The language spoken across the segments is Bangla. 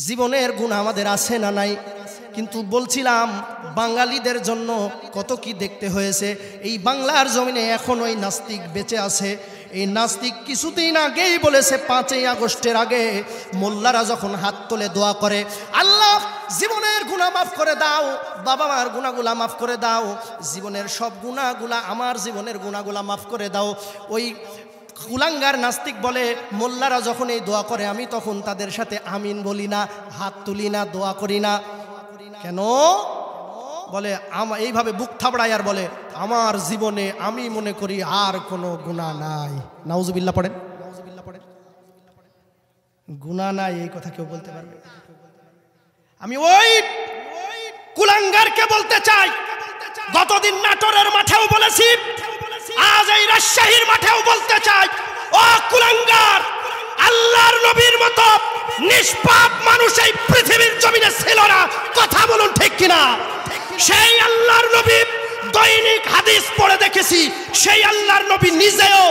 জীবনের গুণ আমাদের আছে না নাই? কিন্তু বলছিলাম বাঙালিদের জন্য কত কি দেখতে হয়েছে। এই বাংলার জমিনে এখন ওই নাস্তিক বেঁচে আছে। এই নাস্তিক কিছুদিন আগেই বলেছে 5ই আগস্টের আগে মোল্লারা যখন হাত তোলে দোয়া করে, আল্লাহ জীবনের গুনাহ মাফ করে দাও, বাবা মার গুনাহগুলা মাফ করে দাও, জীবনের সব গুনাহগুলা, আমার জীবনের গুনাহগুলা মাফ করে দাও। ওই কুলাঙ্গার নাস্তিক বলে মোল্লারা যখন এই দোয়া করে আমি তখন তাদের সাথে আমিন বলি না, হাত তুলি না, দোয়া করি না। কেন? বলে এইভাবে বুক থাবড়ায় আর বলে আমার জীবনে আমি মনে করি আর কোনো গুনাহ নাই। নাউজুবিল্লাহ পড়েন, গুনাহ নাই এই কথা কেউ বলতে পারবে? আমি ওই কুলাঙ্গারকে বলতে চাই, গতদিন নাটোরের মাঠেও বলেছি, আজ এই রাজশাহীর মাঠেও বলতে চাই, ও কুলাঙ্গার, আল্লাহর নবীর মতো নিষ্পাপ মানুষ এই পৃথিবীর জমিনে ছিল না। কথা বলুন ঠিক কিনা? সেই আল্লাহর নবী, দৈনিক হাদিস পড়ে দেখেছি, সেই আল্লাহর নবী নিজেও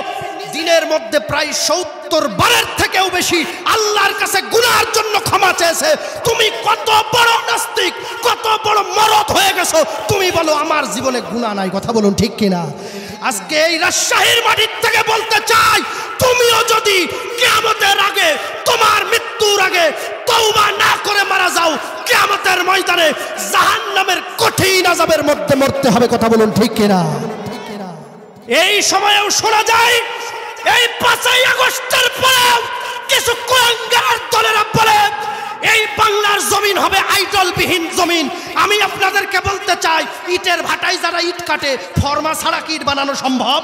দিনের মধ্যে প্রায় 70 বারের থেকেও বেশি আল্লাহর কাছে গুনাহের জন্য ক্ষমা চেয়েছে। তুমি কত বড় নাস্তিক, কত বড় মরদ হয়ে গেছো, তুমি বলো আমার জীবনে গুনাহ নাই। কথা বলুন ঠিক কিনা? আজকে এই রাজশাহীর মাটির থেকে বলতে চাই, তুমিও যদি কিয়ামতের আগে, তোমার মৃত্যুর আগে তওবা না করে মারা যাও, কিয়ামতের ময়দানে জাহান্নামের কঠিন আযাবের মধ্যে মরতে হবে। কথা বলুন ঠিক কিনা? এই সময়েও শোনা যায় এই 5ই আগস্টের পরেও কিছু কুলাঙ্গার দলেরা বলে এই বাংলার জমিন হবে আইডলবিহীন জমিন। আমি আপনাদেরকে বলতে চাই, ইটের ভাটায় যারা ইট কাটে, ফরমা ছাড়া কি ইট বানানো সম্ভব?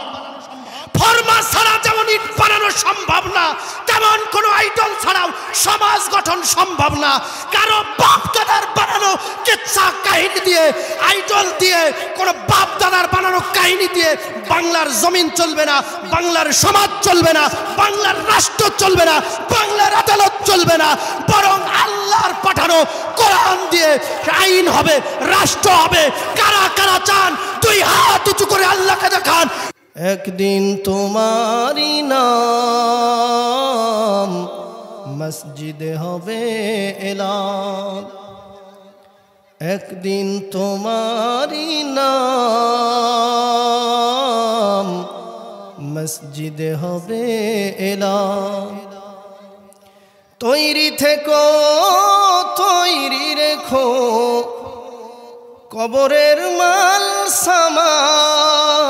ফরমা ছাড়া যেমন ইট বানানো সম্ভব না, তেমন কোন আইডল ছাড়াও সমাজ গঠন সম্ভব না। কারো বাপ দাদার বানানো কিচ্ছা কাহিনী দিয়ে, আইডল দিয়ে, কোন বাপ দাদার বানানো কাহিনী দিয়ে বাংলার জমিন চলবে না, বাংলার সমাজ চলবে না, বাংলার রাষ্ট্র চলবে না, বাংলার আদালত চলবে না। বরং আল্লাহর পাঠানো কোরআন দিয়ে আইন হবে, রাষ্ট্র হবে। কারা কারা চান 2 হাত উঁচু করে আল্লাহকে দেখান। একদিন তোমারই নাম মসজিদে হবে এলান, একদিন তোমারই নাম মসজিদে হবে এলান। তৈরি থেকো, তৈরি রেখো কবরের মাল সামান,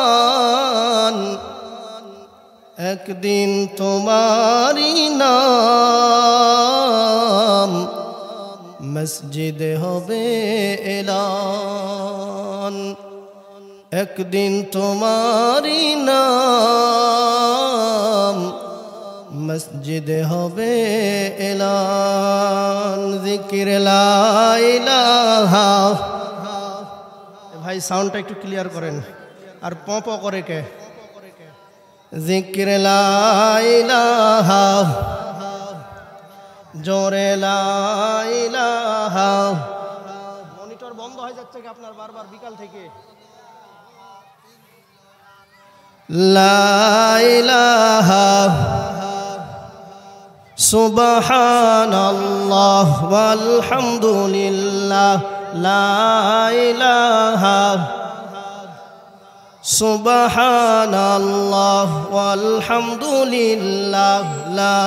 একদিন তোমারই নাম মসজিদে হবে এলান, একদিন তোমারই নাম মসজিদে হবে এলান। জিকির লা ইলাহা, ভাই সাউন্ডটা একটু ক্লিয়ার করেন। আর পপ করে কে? জিকির লা ইলাহা, জোরে লা ইলাহা। মনিটর বন্ধ হয়ে যাচ্ছে কি আপনার বারবার বিকাল থেকে? লা ইলাহা সুবহানাল্লাহ ওয়াল হামদুলিল্লাহ, লা ইলাহা সুবহানাল্লাহ ওয়াল হামদুলিল্লাহ, লা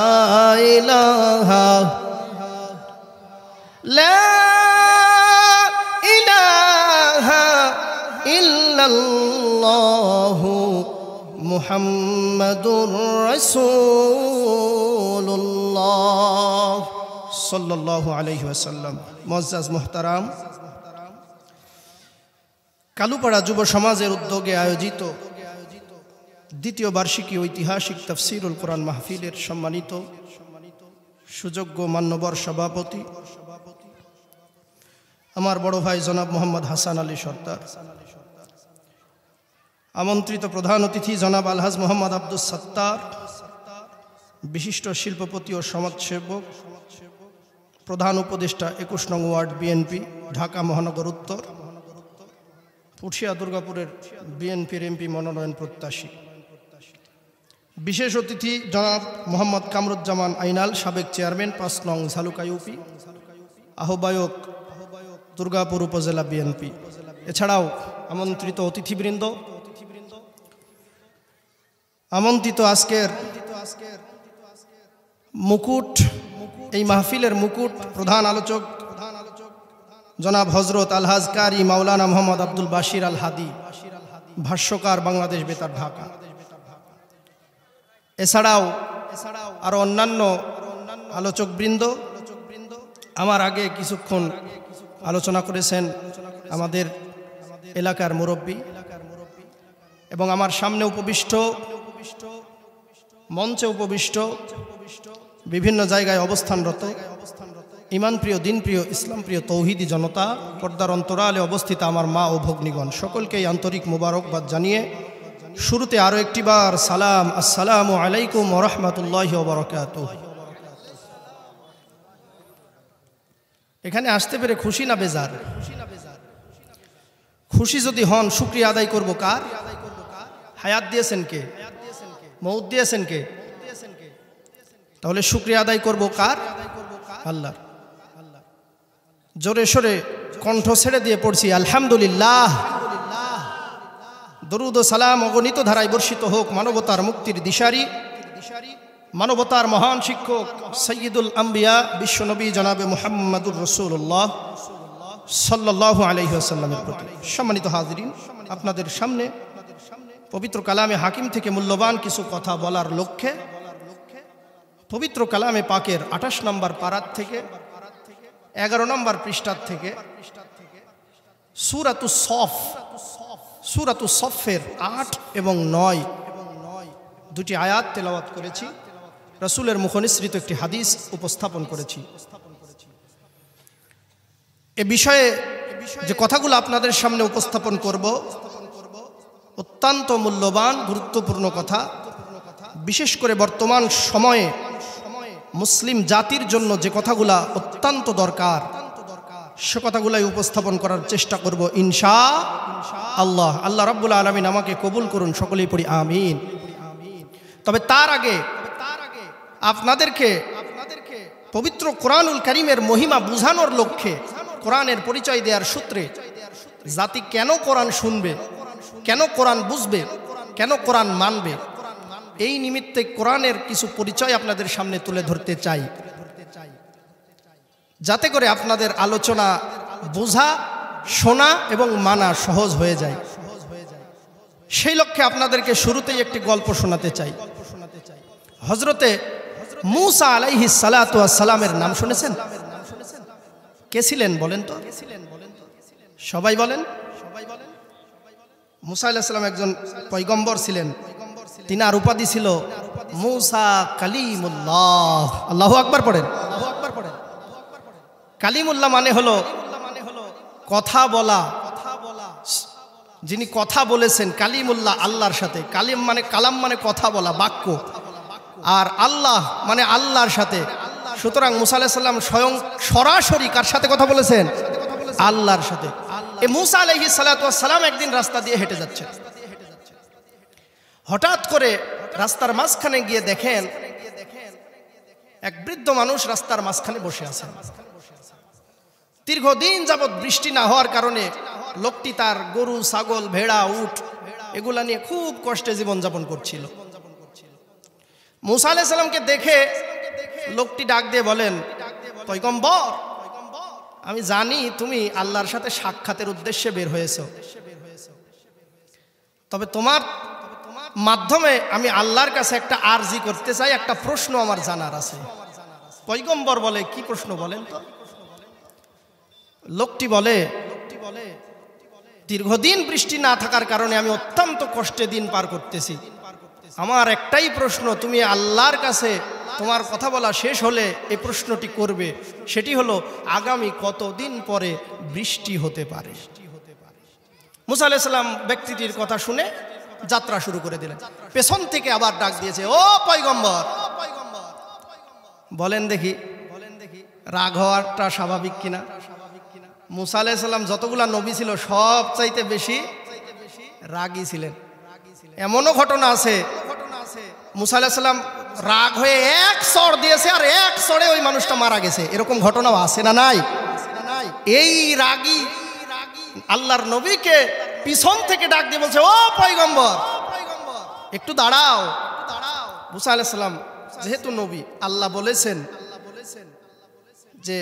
ইলাহা লা ইলাহা ইল্লাল্লাহু মুহাম্মাদুর রাসূলুল্লাহ সাল্লাল্লাহু আলাইহি ওয়াসাল্লাম। মুআজ্জাজ মুহতারাম, কালুপাড়া যুব সমাজের উদ্যোগে আয়োজিত 2য় বার্ষিকী ঐতিহাসিক তাফসীরুল কোরআন মাহফিলের সম্মানিত সুযোগ্য মান্যবর সভাপতি আমার বড় ভাই জনাব মোহাম্মদ হাসান আলী সরদার, আমন্ত্রিত প্রধান অতিথি জনাব আলহাজ মোহাম্মদ আব্দুস সাত্তার, বিশিষ্ট শিল্পপতি ও সমাজসেবক, প্রধান উপদেষ্টা 21 নং ওয়ার্ড বিএনপি ঢাকা মহানগর উত্তর, পুঠিয়া দুর্গাপুরের বিএনপির এমপি মনোনয়ন প্রত্যাশী, বিশেষ অতিথি জনাব মোহাম্মদ কামরুজ্জামান আইনাল, সাবেক চেয়ারম্যান 5 নং ঝালুকা ইউপি, আহ্বায়ক দুর্গাপুর উপজেলা বিএনপি, এছাড়াও আমন্ত্রিত অতিথিবৃন্দ, আমন্ত্রিত আজকের মুকুট, এই মাহফিলের মুকুট প্রধান আলোচক জনাব হজরত আলহাজ কারি মাওলানা মোহাম্মদ আব্দুল বাশির আল হাদি, ভাষ্যকার, বাংলাদেশ বেতার, ঢাকা। এছাড়াও আরো অন্যান্য আলোচকবৃন্দ আমার আগে কিছুক্ষণ আলোচনা করেছেন আমাদের এলাকার মুরব্বী, এবং আমার সামনে উপবিষ্ট, মঞ্চে উপবিষ্ট, বিভিন্ন জায়গায় অবস্থানরত ইমানপ্রিয়, দিনপ্রিয়, ইসলামপ্রিয় তৌহিদি জনতা, পর্দার অন্তরালে অবস্থিত আমার মা ও ভগ্নীগণ, সকলকেই আন্তরিক মোবারকবাদ জানিয়ে শুরুতে আরও একটিবার সালাম, আসসালামু আলাইকুম ওয়া রাহমাতুল্লাহি ওয়া বারাকাতুহু। এখানে আসতে পেরে খুশি না বেজার? খুশি যদি হন, শুকরিয়া আদায় করব কার? হায়াত দিয়েছেন কে? মউত দিয়েছেন কে? তাহলে শুকরিয়া আদায় করব কার? আল্লাহ। জোরে সোরে কণ্ঠ ছেড়ে দিয়ে পড়ছি আলহামদুলিল্লাহ। দরুদ ও সালাম অগণিত ধারায় বর্ষিত হোক মানবতার মুক্তির দিশারি, মানবতার মহান শিক্ষক সৈয়দুল আম্বিয়া বিশ্বনবী জনাবে মুহাম্মাদুর রাসূলুল্লাহ সাল্লাল্লাহু আলাইহি ওয়াসাল্লামের প্রতি। সম্মানিত হাজিরিন, আপনাদের সামনে পবিত্র কালামে হাকিম থেকে মূল্যবান কিছু কথা বলার লক্ষ্যে পবিত্র কালামে পাকের 28 নম্বর পারাত থেকে 11 নম্বর পৃষ্ঠার থেকে সূরাতুস সফের 8 এবং 9 দুটি আয়াত তেলাওয়াত করেছি, রাসূলের মুখনিসৃত একটি হাদিস উপস্থাপন করেছি। এ বিষয়ে যে কথাগুলো আপনাদের সামনে উপস্থাপন করব অত্যন্ত মূল্যবান, গুরুত্বপূর্ণ কথা, বিশেষ করে বর্তমান সময়ে মুসলিম জাতির জন্য যে কথাগুলা অত্যন্ত দরকার সে কথাগুলাই উপস্থাপন করার চেষ্টা করব ইনশাআল্লাহ। আল্লাহ রাব্বুল আলামিন আমাকে কবুল করুন, সকলেই পড়ি আমিন। তবে তার আগে আপনাদেরকে পবিত্র কোরআনুল কারীমের মহিমা বুঝানোর লক্ষ্যে, কোরআনের পরিচয় দেওয়ার সূত্রে, জাতি কেন কোরআন শুনবে, কেন কোরআন বুঝবে, কেন কোরআন মানবে, এই নিমিত্তে কোরআনের কিছু পরিচয় আপনাদের সামনে তুলে ধরতে চাই, যাতে করে আপনাদের আলোচনা বোঝা, শোনা এবং মানা সহজ হয়ে যায়। সেই লক্ষ্যে আপনাদেরকে শুরুতেই একটি গল্প শোনাতে চাই। হযরতে মূসা আলাইহিস সালাতু ওয়াস সালামের নাম শুনেছেন? কে ছিলেন বলেন তো? সবাই বলেন। মূসা আলাইহিস সালাম একজন পয়গম্বর ছিলেন, তিনার উপাধি ছিল মূসা কালিমুল্লাহ। আল্লাহু আকবার পড়েন। কালিমুল্লাহ মানে হলো কথা বলা, যিনি কথা বলেছেন। কালিমুল্লাহ আল্লাহর সাথে, কালিম মানে কালাম মানে কথা বলা, বাক্য, আর আল্লাহ মানে আল্লাহর সাথে। সুতরাং মূসা আলাইহিস সালাম স্বয়ং সরাসরি কার সাথে কথা বলেছেন? আল্লাহর সাথে। এই মূসা আলাইহিস সালাতু ওয়াস সালাম একদিন রাস্তা দিয়ে হেঁটে যাচ্ছেন। হঠাৎ করে রাস্তার মাঝখানে গিয়ে দেখেন এক বৃদ্ধ মানুষ রাস্তার মাঝখানে বসে আছেন। দীর্ঘদিন যাবৎ বৃষ্টি না হওয়ার কারণে লোকটি তার গরু, ছাগল, ভেড়া, উট এগুলা নিয়ে খুব কষ্টে জীবনযাপন করছিল। মূসা আলাইহিস সালামকে দেখে লোকটি ডাক দিয়ে বলেন, পয়গম্বর, আমি জানি তুমি আল্লাহর সাথে সাক্ষাতের উদ্দেশ্যে বের হয়েছো, তবে তোমার মাধ্যমে আমি আল্লাহর কাছে একটা আরজি করতে চাই, একটা প্রশ্ন আমার জানার আছে। পয়গম্বর বলে, কি প্রশ্ন বলেন তো? লোকটি বলে, দীর্ঘদিন বৃষ্টি না থাকার কারণে আমি অত্যন্ত কষ্টে দিন পার করতেছি। আমার একটাই প্রশ্ন, তুমি আল্লাহর কাছে তোমার কথা বলা শেষ হলে এই প্রশ্নটি করবে, সেটি হলো আগামী কতদিন পরে বৃষ্টি হতে পারে। মূসা আলাইহিস সালাম ব্যক্তিটির কথা শুনে যাত্রা শুরু করে দিলেন। পেছন থেকে আবার ডাক দিয়েছে, ও পয়গম্বর, বলেন দেখি রাগ হওয়াটা স্বাভাবিক কিনা? মূসা আলাইহিস সালাম যতগুলা নবী ছিল সব চাইতে বেশি রাগী ছিলেন। এমনও ঘটনা আছে মূসা আলাইহিস সালাম রাগ হয়ে এক চড় দিয়েছে আর এক চড়ে ওই মানুষটা মারা গেছে, এরকম ঘটনাও আছে না নাই? এই রাগী আল্লাহর নবীকে পিছন থেকে ডাক দিয়ে বলছে, ও পয়গম্বর একটু দাঁড়াও। মুসা আলাইহিস সালাম যেহেতু নবী, আল্লাহ বলেছেন যে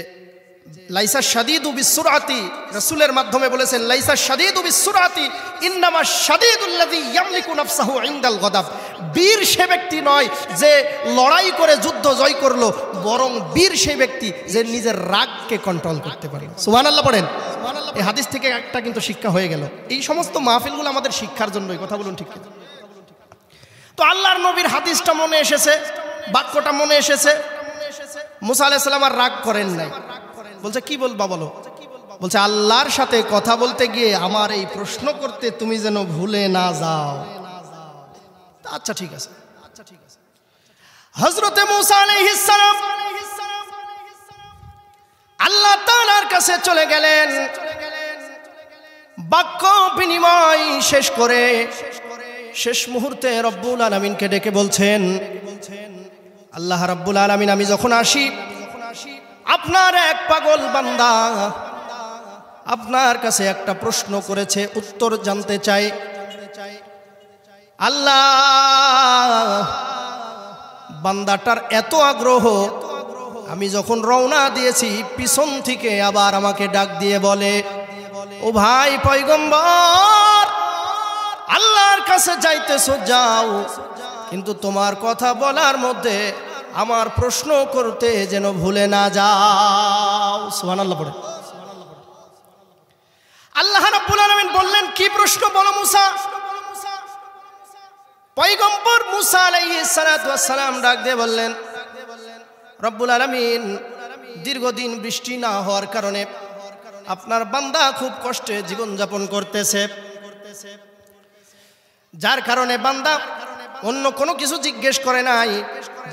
লাইসা শাদীদু বিসসুরাতি, রাসূলের মাধ্যমে বলেছেন লাইসা শাদীদু বিসসুরাতি ইন্নামা শাদীদুল্লাযী ইয়ামলিকু নাফসাহু ইনদাল গদাব। বীর সে ব্যক্তি নয় যে লড়াই করে যুদ্ধ জয় করলো, বরং বীর সেই ব্যক্তি যে নিজের রাগকে কন্ট্রোল করতে পারে। সুবহানাল্লাহ পড়েন। এই হাদিস থেকে একটা কিন্তু শিক্ষা হয়ে গেল। এই সমস্ত মাহফিলগুলো আমাদের শিক্ষার জন্যই, কথা বলুন ঠিক কিনা? তো আল্লাহর নবীর হাদিসটা মনে এসেছে, বাক্যটা মনে এসেছে। মুসা আলাইহিস সালাম আর রাগ করেন নাই, বলছে কি বলবা বলো। বলছে আল্লাহর সাথে কথা বলতে গিয়ে আমার এই প্রশ্ন করতে তুমি যেন ভুলে না যাও। আচ্ছা ঠিক আছে। হযরতে মুসা আলাইহিস সালাম আল্লাহ তাআলার কাছে চলে গেলেন। বাক্য বিনিময় শেষ করে শেষ মুহূর্তে রব্বুল আলামিনকে ডেকে বলছেন, আল্লাহ রাব্বুল আলামিন, আমি যখন আসি আপনার এক পাগল বান্দা আপনার কাছে একটা প্রশ্ন করেছে, উত্তর জানতে চাই। আল্লাহ, বান্দাটার এত আগ্রহ, আমি যখন রওনা দিয়েছি পিছন থেকে আবার আমাকে ডাক দিয়ে বলে, ও ভাই পয়গম্বর, আল্লাহর কাছে যাইতেছো যাও, কিন্তু তোমার কথা বলার মধ্যে আমার প্রশ্ন করতে যেন ভুলে না যাও। সুবহানাল্লাহ পড়ে। আল্লাহ রাব্বুল আলামিন বললেন, কি প্রশ্ন বলো মুসা। পয়গম্বর মুসা আলাইহিস সালাতু ওয়াস সালাম ডাক দিয়ে বললেন, রব্বুল আলামিন, দীর্ঘদিন বৃষ্টি না হওয়ার কারণে আপনার বান্দা খুব কষ্টে জীবনযাপন করতেছে, যার কারণে বান্দা অন্য কোনো কিছু জিজ্ঞেস করে নাই,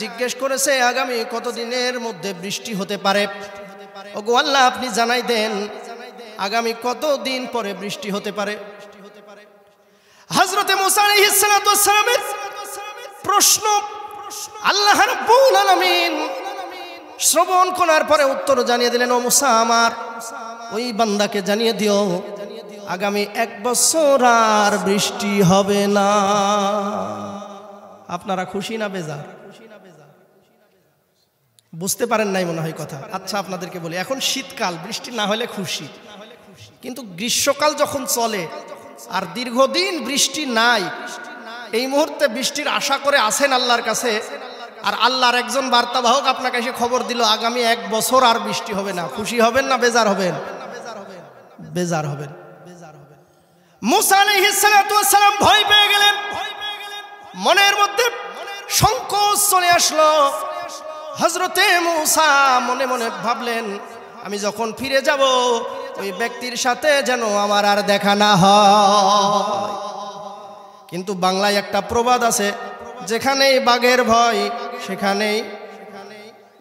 জিজ্ঞেস করেছে আগামী কতদিনের মধ্যে বৃষ্টি হতে পারে। ওগো আল্লাহ, আপনি জানাই দেন আগামী কতদিন পরে বৃষ্টি হতে পারে। হযরতে মুসা আলাইহিস সালাতু ওয়াস সালামের প্রশ্ন আল্লাহ রাব্বুল আলামিন শ্রবণ করার পরে উত্তর জানিয়ে দিলেন, ও মুসা, আমার ওই বান্দাকে জানিয়ে দিও আগামী 1 বছর আর বৃষ্টি হবে না। আপনারা খুশি না বেজার? বুঝতে পারেন নাই মনে হয় কথা। আচ্ছা আপনাদেরকে বলি, এখন শীতকাল, বৃষ্টি না হলে খুশি, কিন্তু গ্রীষ্মকাল যখন চলে আর দীর্ঘদিন বৃষ্টি নাই, এই মুহূর্তে বৃষ্টির আশা করে আছেন আল্লাহর কাছে, আর আল্লাহর একজন বার্তাবাহক আপনাকে এসে খবর দিল আগামী 1 বছর আর বৃষ্টি হবে না, খুশি হবেন না বেজার হবেন? বেজার হবেন। মুসা আলাইহিস সালাতু ওয়াস সালাম ভয় পেয়ে গেলেন, মনের মধ্যে সংকোচ চলে আসলো। হযরতে মুসা মনে মনে ভাবলেন, আমি যখন ফিরে যাব ওই ব্যক্তির সাথে যেন আমার আর দেখা না হয়। কিন্তু বাংলায় একটা প্রবাদ আছে, যেখানেই বাঘের ভয় সেখানেই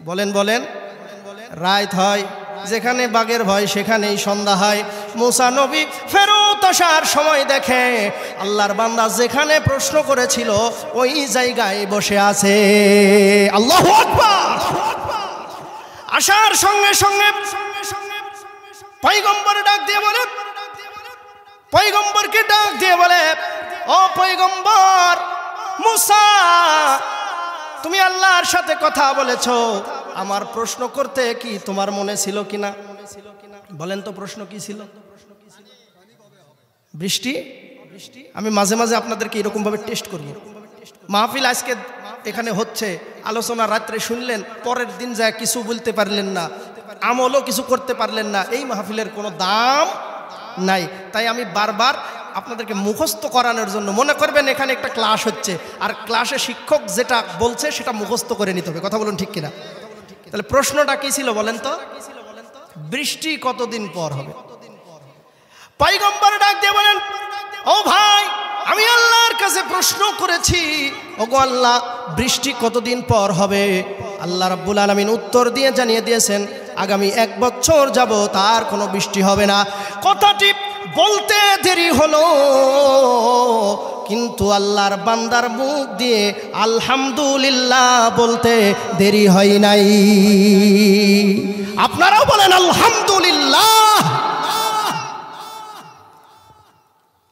বলেন রাত হয়, যেখানে বাঘের ভয় সেখানেই সন্ধ্যা হয়। মুসা নবী ফেরত আসার সময় দেখে আল্লাহর বান্দা যেখানে প্রশ্ন করেছিল ওই জায়গায় বসে আছে। আল্লাহু আকবার। আসার সঙ্গে সঙ্গে পয়গম্বরকে ডাক দিয়ে বলে, ও পয়গম্বর মুসা, তুমি আল্লাহর সাথে কথা বলেছো, আমার প্রশ্ন করতে কি তোমার মনে ছিল কিনা? বলেন তো প্রশ্ন কি ছিল? বৃষ্টি। আমি মাঝে মাঝে আপনাদেরকে এরকম ভাবে টেস্ট করব। মাহফিল আজকে এখানে হচ্ছে, আলোচনা রাত্রে শুনলেন, পরের দিন যায় কিছু বলতে পারলেন না, আমলও কিছু করতে পারলেন না, এই মাহফিলের কোনো দাম নাই। তাই আমি বারবার আপনাদেরকে মুখস্থ করানোর জন্য, মনে করবেন এখানে একটা ক্লাস হচ্ছে আর ক্লাসে শিক্ষক যেটা বলছে সেটা মুখস্থ করে নিতে হবে। কথা বলুন ঠিক কিনা? তাহলে প্রশ্নটা কি ছিল বলেন তো? বৃষ্টি কতদিন পর হবে? পয়গম্বর ডাক দিয়ে বলেন, ও ভাই, আমি আল্লাহর কাছে প্রশ্ন করেছি, ওগো আল্লাহ, বৃষ্টি কতদিন পর হবে? আল্লাহ রাব্বুল আলামিন উত্তর দিয়ে জানিয়ে দিয়েছেন আগামী 1 বছর যাব তার কোনো বৃষ্টি হবে না। কথাটি বলতে দেরি হলো, কিন্তু আল্লাহর বান্দার মুখ দিয়ে আলহামদুলিল্লাহ বলতে দেরি হয় নাই। আপনারাও বলেন আলহামদুলিল্লাহ।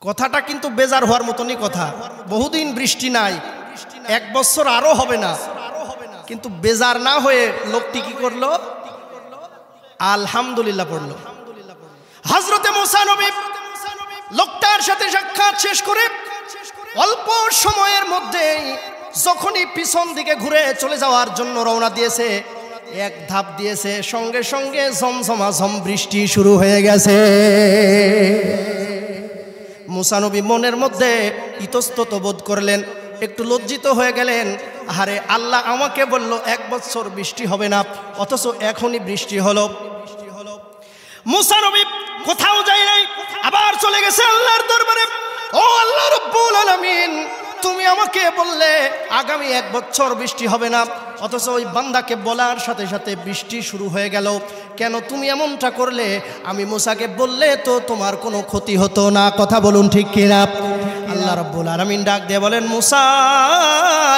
কথাটা কিন্তু বেজার হওয়ার মতনই কথা। বহুদিন বৃষ্টি নাই, 1 বছর আরো হবে না, কিন্তু বেজার না হয়ে লোকটি কি করলো? আলহামদুলিল্লাহ পড়লো। হযরতে মুসা নবী লোকটার সাথে সাক্ষাৎ শেষ করে অল্প সময়ের মধ্যেই যখনই পিছন দিকে ঘুরে চলে যাওয়ার জন্য রওনা দিয়েছে, এক ধাপ দিয়েছে, সঙ্গে সঙ্গে ঝমঝমাঝম বৃষ্টি শুরু হয়ে গেছে। মুসা নবী মনের মধ্যে ইতস্তত বোধ করলেন, একটু লজ্জিত হয়ে গেলেন। আরে আল্লাহ আমাকে বলল 1 বছর বৃষ্টি হবে না, অথচ এখনই বৃষ্টি হলো। মুসা নবী কোথাও যায় নাই, আবার চলে গেছে আল্লাহর দরবারে। ও আল্লাহ রাব্বুল আলামিন, তুমি আমাকে বললে আগামী 1 বছর বৃষ্টি হবে না, অথচ ওই বান্দাকে বলার সাথে সাথে বৃষ্টি শুরু হয়ে গেল। কেন তুমি এমনটা করলে? আমি মুসাকে বললে তো তোমার কোনো ক্ষতি হতো না। কথা বলুন ঠিক কিনা? আল্লাহ রাব্বুল আলামিন ডাক দিয়ে বলেন, মুসা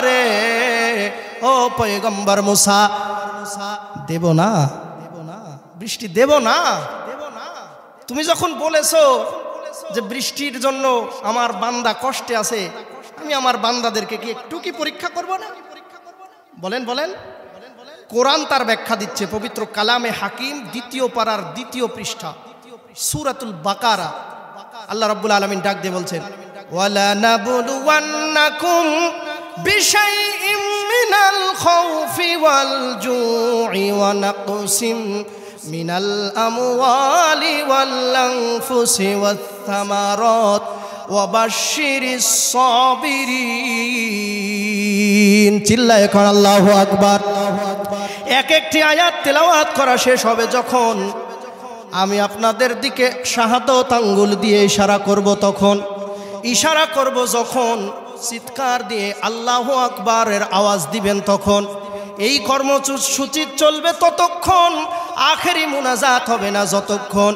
রে, ও পয়গম্বর মুসা, দেব না বৃষ্টি, দেব না। তুমি যখন বলেছো যে বৃষ্টির জন্য আমার বান্দা কষ্টে আছে, আমি আমার বান্দাদেরকে কি একটু কি পরীক্ষা করব না? বলেন বলেন। কোরআন তার ব্যাখ্যা দিচ্ছে পবিত্র কালামে হাকিম 2য় পারার 2য় পৃষ্ঠা, সূরাতুল বাকারা। আল্লাহ রাব্বুল আলামিন ডাক দিয়ে বলছেন, ওয়ালা নাবলুওয়ান্নাকুম বিশাইইম মিনাল খাউফি ওয়াল জুই ওয়া নাকসিম মিনাল আমওয়ালি ওয়াল আনফুসি ওয়াত থামারাত ওয়া বাশশিরিস সাবিরিন। চিল্লায়ে কর আল্লাহু আকবার। এক একটি আয়াত তেলাওয়াত করা শেষ হবে যখন আমি আপনাদের দিকে শাহাদত আঙ্গুল দিয়ে ইশারা করব, তখন ইশারা করব যখন চিৎকার দিয়ে আল্লাহু আকবারের আওয়াজ দিবেন, তখন এই কর্মসূচি চলবে ততক্ষণ, আখেরি মুনাজাত হবে না যতক্ষণ।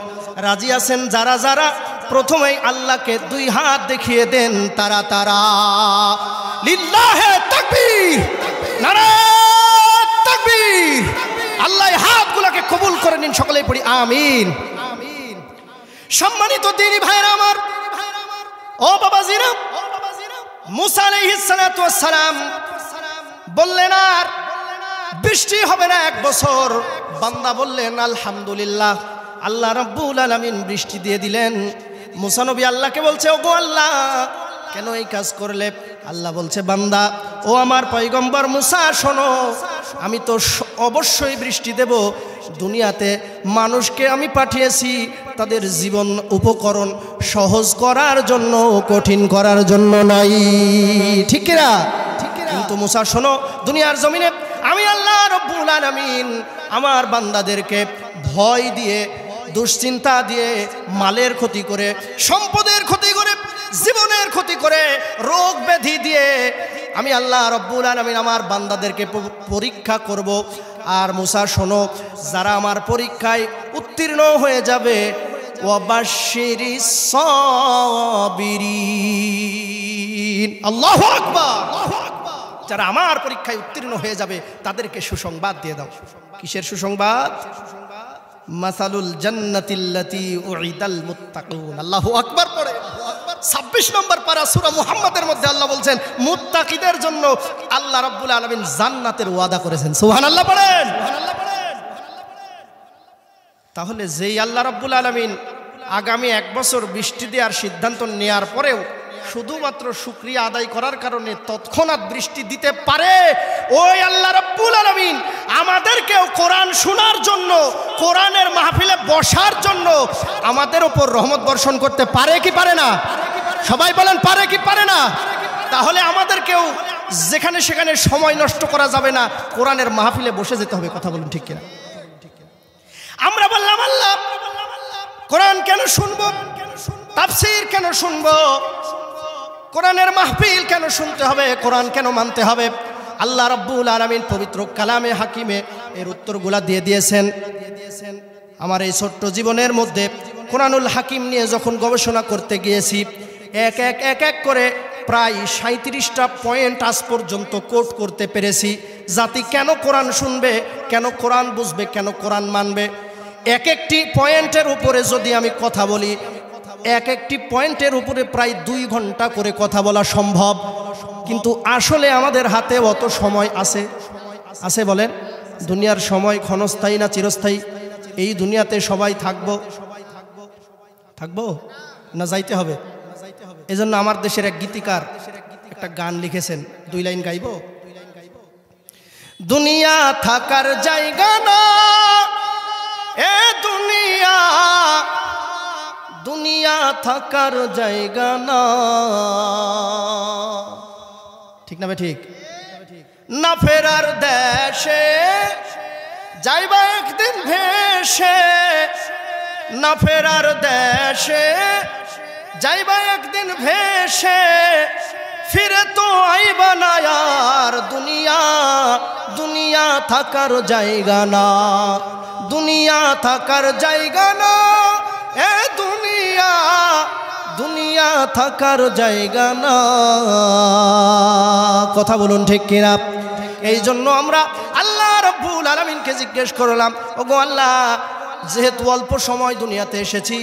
রাজি আছেন যারা যারা? প্রথমেই আল্লাহকে 2 হাত দেখিয়ে দেন তারা তারা। লিল্লাহে তাকবীর, নারায়ে তাকবীর। আল্লাহ হাতগুলোকে কবুল করে নিন, সকলেই পড়ি আমিন। সম্মানিত দিনী ভাইরা আমার, ও বাবাজিরা, মুসা আলাইহিস সালাতু ওয়াস সালাম বললেন আর বৃষ্টি হবে না 1 বছর। বান্দা বললেন আলহামদুলিল্লাহ। আল্লাহ রাব্বুল আলামিন বৃষ্টি দিয়ে দিলেন। মুসা নবী আল্লাহকে বলছে, ওগো আল্লাহ, কেন এই কাজ করলে? আল্লাহ বলছে, বান্দা, ও আমার পয়গম্বর মুসা, শোনো, আমি তো অবশ্যই বৃষ্টি দেব। দুনিয়াতে মানুষকে আমি পাঠিয়েছি তাদের জীবন উপকরণ সহজ করার জন্য, কঠিন করার জন্য নাই, ঠিক না? কিন্তু মুসা শোনো, দুনিয়ার জমিনে আমি আল্লাহ রাব্বুল আলামিন আমার বান্দাদেরকে ভয় দিয়ে, দুশ্চিন্তা দিয়ে, মালের ক্ষতি করে, সম্পদের ক্ষতি করে, জীবনের ক্ষতি করে, রোগ ব্যাধি দিয়ে আমি আল্লাহ রাব্বুল আলামিন আমার বান্দাদেরকে পরীক্ষা করব। আর মুসা শোনো, যারা আমার পরীক্ষায় উত্তীর্ণ হয়ে যাবে, ওয়াবাশশিরিস সাবিরিন, আল্লাহু আকবার, যারা আমার পরীক্ষায় উত্তীর্ণ হয়ে যাবে তাদেরকে সুসংবাদ দিয়ে দাও। কিসের সুসংবাদ? মাসালুল জান্নাতিল্লাতী উইদাল মুত্তাকুন। আল্লাহু আকবার পড়ে 26 নম্বর পারা সূরা মুহাম্মাদের মধ্যে আল্লাহ বলছেন, মুত্তাকিদের জন্য আল্লাহ রাব্বুল আলামিন জান্নাতের ওয়াদা করেছেন। সুবহানাল্লাহ পড়েন। তাহলে যেই আল্লাহ রাব্বুল আলামিন আগামী 1 বছর বৃষ্টি দেওয়ার সিদ্ধান্ত নেয়ার পরেও শুধুমাত্র শুকরিয়া আদায় করার কারণে তৎক্ষণাৎ বৃষ্টি দিতে পারে, ওই আল্লাহ রাব্বুল আলামিন আমাদেরকেও কোরআন শোনার জন্য, কোরআনের মাহফিলে বসার জন্য আমাদের উপর রহমত বর্ষণ করতে পারে কি পারে না? সবাই বলেন, পারে কি পারে না? তাহলে আমাদেরকেও যেখানে সেখানে সময় নষ্ট করা যাবে না, কোরআনের মাহফিলে বসে যেতে হবে। কথা বলুন ঠিক কিনা? আমরা বললাম আল্লাহ, কোরআন কেন শুনবো? তাফসীর কেন শুনবো? কোরআনের মাহফিল কেন শুনতে হবে? কোরআন কেন মানতে হবে? আল্লাহ রাব্বুল আলামিন পবিত্র কালামে হাকিমে এর উত্তরগুলা দিয়ে দিয়েছেন। আমার এই ছোট্ট জীবনের মধ্যে কোরআনুল হাকিম নিয়ে যখন গবেষণা করতে গিয়েছি, এক এক করে প্রায় 37টা পয়েন্ট আজ পর্যন্ত কোট করতে পেরেছি। জাতি কেন কোরআন শুনবে, কেন কোরআন বুঝবে, কেন কোরআন মানবে, এক একটি পয়েন্টের উপরে যদি আমি কথা বলি, এক একটি পয়েন্টের উপরে প্রায় 2 ঘন্টা করে কথা বলা সম্ভব, কিন্তু আসলে আমাদের হাতে অত সময় আছে বলেন? দুনিয়ার সময় ক্ষণস্থায়ী না চিরস্থায়ী? এই দুনিয়াতে সবাই থাকবো না যাইতে হবে? এজন্য আমার দেশের এক গীতিকার একটা গান লিখেছেন, 2 লাইন গাইব। দুনিয়া থাকার জায়গা না, এ দুনিয়া থাকার জায়গা না। ঠিক না? ঠিক না। ফেরার দেশে যাইবা একদিন ভেসে, না ফেরার দেশে যাইবা একদিন ভেসে, ফিরে তো আইবা না আর। দুনিয়া থাকার জায়গা না, দুনিয়া থাকার জায়গা না, এ দুনিয়া থাকার জায়গা না। কথা বলুন ঠিক কিনা? এই জন্য আমরা আল্লাহ রাব্বুল আলামিনকে জিজ্ঞেস করলাম, ওগো আল্লাহ, যেহেতু অল্প সময় দুনিয়াতে এসেছি,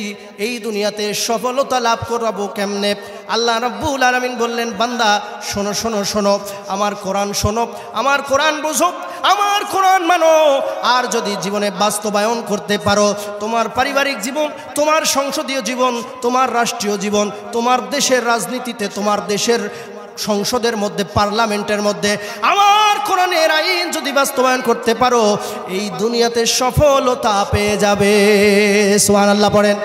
এই দুনিয়াতে সফলতা লাভ করাবো কেমনে? আল্লাহ রাব্বুল আলামিন বললেন, বান্দা শোনো শোনো শোনো, আমার কোরআন শোনো, আমার কোরআন বুঝো, আমার কোরআন মানো। আর যদি জীবনে বাস্তবায়ন করতে পারো, তোমার পারিবারিক জীবন, তোমার সংসদীয় জীবন, তোমার রাষ্ট্রীয় জীবন, তোমার দেশের রাজনীতিতে, তোমার দেশের সংসদের মধ্যে, পার্লামেন্টের মধ্যে আমার কোরআনের আইন যদি বাস্তবায়ন করতে পারো, এই দুনিয়াতে সফলতা পেয়ে যাবে। সুবহানাল্লাহ পড়েন।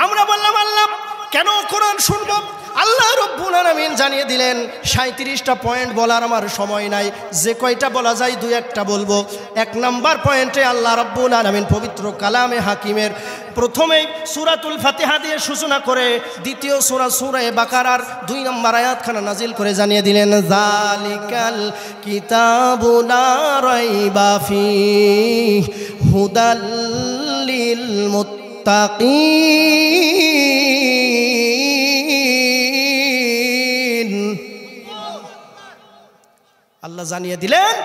আমরা বললাম, আল্লাহ কেন কোরআন শুনবো? আল্লাহ রাব্বুল আলামিন জানিয়ে দিলেন 37টা পয়েন্ট বলার আমার সময় নাই, যে কয়টা বলা যায় 2-1টা বলবো। 1 নাম্বার পয়েন্টে আল্লাহ রাব্বুল আলামিন পবিত্র কালামে হাকিমের প্রথমেই সূরাতুল ফাতিহা দিয়ে সূচনা করে দ্বিতীয় সূরা বাকারার 2 নম্বর আয়াতখানা নাজিল করে জানিয়ে দিলেন, যালিকাল কিতাবু লা রাইবা ফীহি হুদাল লিল মুত্তাকিন। আল্লাহ জানিয়ে দিলেন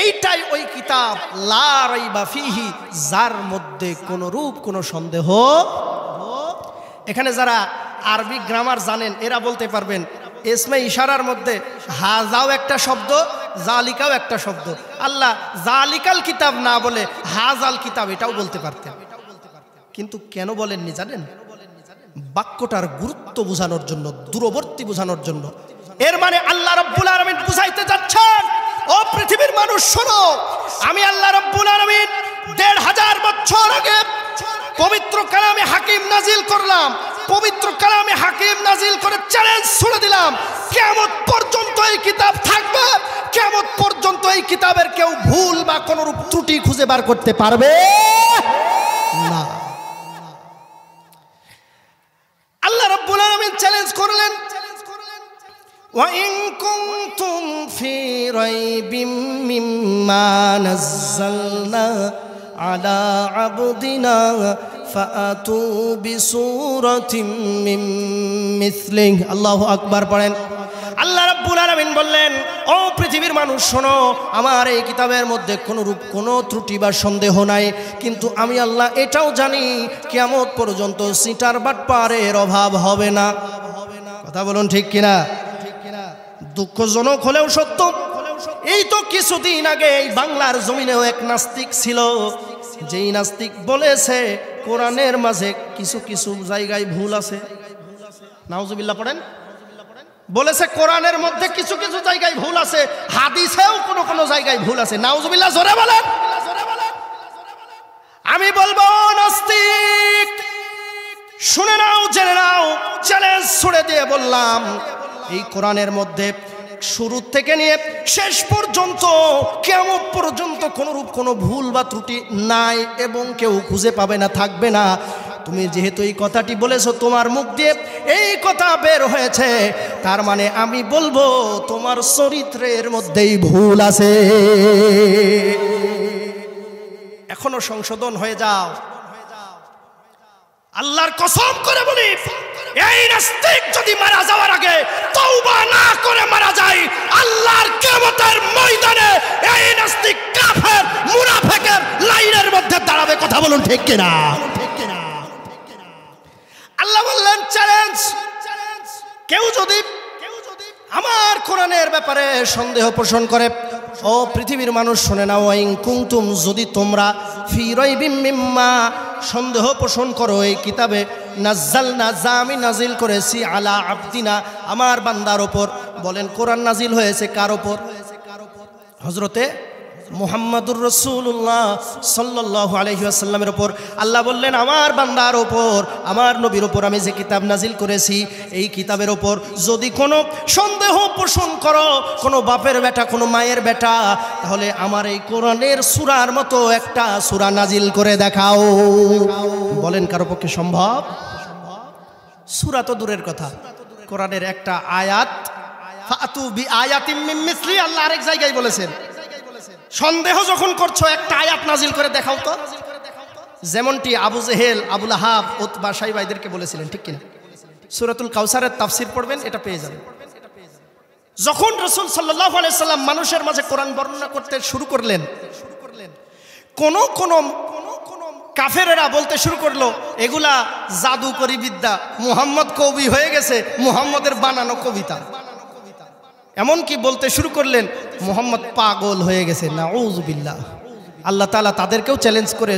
এইটাই ওই কিতাব, লা রাইবা ফীহি, যার মধ্যে কোনো রূপ কোনো সন্দেহ। এখানে যারা আরবি গ্রামার জানেন এরা বলতে পারবেন, ইসমে ইশারার মধ্যে হাজাও একটা শব্দ, জালিকাও একটা শব্দ। আল্লাহ জালিকাল কিতাব না বলে হাজাল কিতাব এটাও বলতে পারতেন, কিন্তু কেন বলেননি জানেন? বাক্যটার গুরুত্ব বোঝানোর জন্য, দূরবর্তী বোঝানোর জন্য। এর মানে আল্লাহ রাব্বুল আলামিন বুঝাইতে যাচ্ছেন, ও পৃথিবীর মানুষ শোনো, আমি আল্লাহ রাব্বুল আলামিন 1500 বছর আগে পবিত্র কালামে হাকিম নাজিল করলাম। পবিত্র কালামে হাকিম নাজিল করে চ্যালেঞ্জ ছুড়ে দিলাম, কিয়ামত পর্যন্ত এই কিতাব থাকবে, কিয়ামত পর্যন্ত এই কিতাবের কেউ ভুল বা কোনো রূপ ত্রুটি খুঁজে বার করতে পারবে না। আল্লাহ রাব্বুল আলামিন চ্যালেঞ্জ করলেন, وَإِن كُنتُمْ فِي رَيْبٍ مِّمَّا نَزَّلْنَا عَلَى عَبْدِنَا فَأْتُوا بِسُورَةٍ مِّن مِّثْلِهِ। আল্লাহু আকবার পড়েন। আল্লাহ রাব্বুল আলামিন বললেন, ও পৃথিবীর মানুষ শোনো, আমার এই কিতাবের মধ্যে কোনো রূপ কোনো ত্রুটি বা সন্দেহ নাই, কিন্তু আমি আল্লাহ এটাও জানি কিয়ামত পর্যন্ত সিটার বাটপারের অভাব হবে না। কথা বলুন ঠিক কিনা? দুঃখজনক হলেও সত্য, এই তো কিছুদিন আগে এই বাংলার জমিনেও এক নাস্তিক ছিল, যেই নাস্তিক বলেছে কোরআনের মাঝে কিছু কিছু জায়গায় ভুল আছে। নাউজুবিল্লাহ পড়েন। বলেছে কোরআনের মধ্যে কিছু কিছু জায়গায় ভুল আছে, হাদিসেও কোনো কোনো জায়গায় ভুল আছে। নাউজুবিল্লাহ জোরে বলেন। আমি বলবো, নাস্তিক শুনে নাও, জেনে নাও, চ্যালেঞ্জ ছুড়ে দিয়ে বললাম, এই কোরআনের মধ্যে শুরু থেকে নিয়ে শেষ পর্যন্ত, কিয়ামত পর্যন্ত কোনো রূপ কোনো ভুল বা ত্রুটি নাই এবং কেউ খুঁজে পাবে না, থাকবে না। তুমি যেহেতু এই কথাটি বলেছো, তোমার মুখ দিয়ে এই কথা বের হয়েছে, তার মানে আমি বলবো তোমার চরিত্রের মধ্যেই ভুল আছে, এখনো সংশোধন হয়ে যাও। আল্লাহর কসম করে বলি, এই নাস্তিক যদি মারা যাওয়ার আগে তওবা না করে মারা যায়, আল্লাহর কিয়ামতের ময়দানে এই নাস্তিক কাফের মুনাফিকের লাইনের মধ্যে দাঁড়াবে। কথা বলুন ঠিক কিনা? চ্যালেঞ্জ, কেউ যদি আমার কোরআনের ব্যাপারে সন্দেহ পোষণ করে, ও পৃথিবীর মানুষ শুনে নাও, ইন কুনতুম, যদি তোমরা ফি রাইবিম মিম্মা, সন্দেহ পোষণ করো এই কিতাবে, নাজ্জালনা, যা আমি নাজিল করেছি, আলা আবদিনা, আমার বান্দার ওপর। বলেন কোরআন নাজিল হয়েছে কার ওপর? হযরতে মুহাম্মাদুর রাসূলুল্লাহ সাল্লাল্লাহু আলাইহি ওয়াসাল্লামের ওপর। আল্লাহ বললেন আমার বান্দার ওপর, আমার নবীর ওপর আমি যে কিতাব নাজিল করেছি, এই কিতাবের ওপর যদি কোনো সন্দেহ পোষণ করো, কোনো বাপের বেটা, কোনো মায়ের বেটা, তাহলে আমার এই কোরআনের সূরার মতো একটা সূরা নাজিল করে দেখাও। বলেন কারো পক্ষে সম্ভব? সূরা তো দূরের কথা, কোরআনের একটা আয়াত, ফাতু বি আয়াতিম মিন মিসলি, আল্লাহ আরেক জায়গায় বলেছেন সন্দেহ যখন করছো একটা আয়াত নাজিল করে দেখাও তো। যেমনটি আবু জেহেল, আবু লাহাব, উতবা, শাইবা এদেরকে বলেছিলেন, ঠিক কিনা? সূরাতুল কাউসারের তাফসীর পড়বেন, এটা পেয়ে যাবেন। যখন রাসূল সাল্লাল্লাহু আলাইহি সাল্লাম মানুষের মাঝে কোরআন বর্ণনা করতে শুরু করলেন, কোন কাফেরেরা বলতে শুরু করলো এগুলা জাদুকরি বিদ্যা, মুহাম্মদ কবি হয়ে গেছে, মুহাম্মদের বানানো কবিতা। এমনকি বলতে শুরু করলেন মুহাম্মদ পাগল হয়ে গেছে, নাউযুবিল্লাহ। আল্লাহ তাআলা তাদেরকেও চ্যালেঞ্জ করে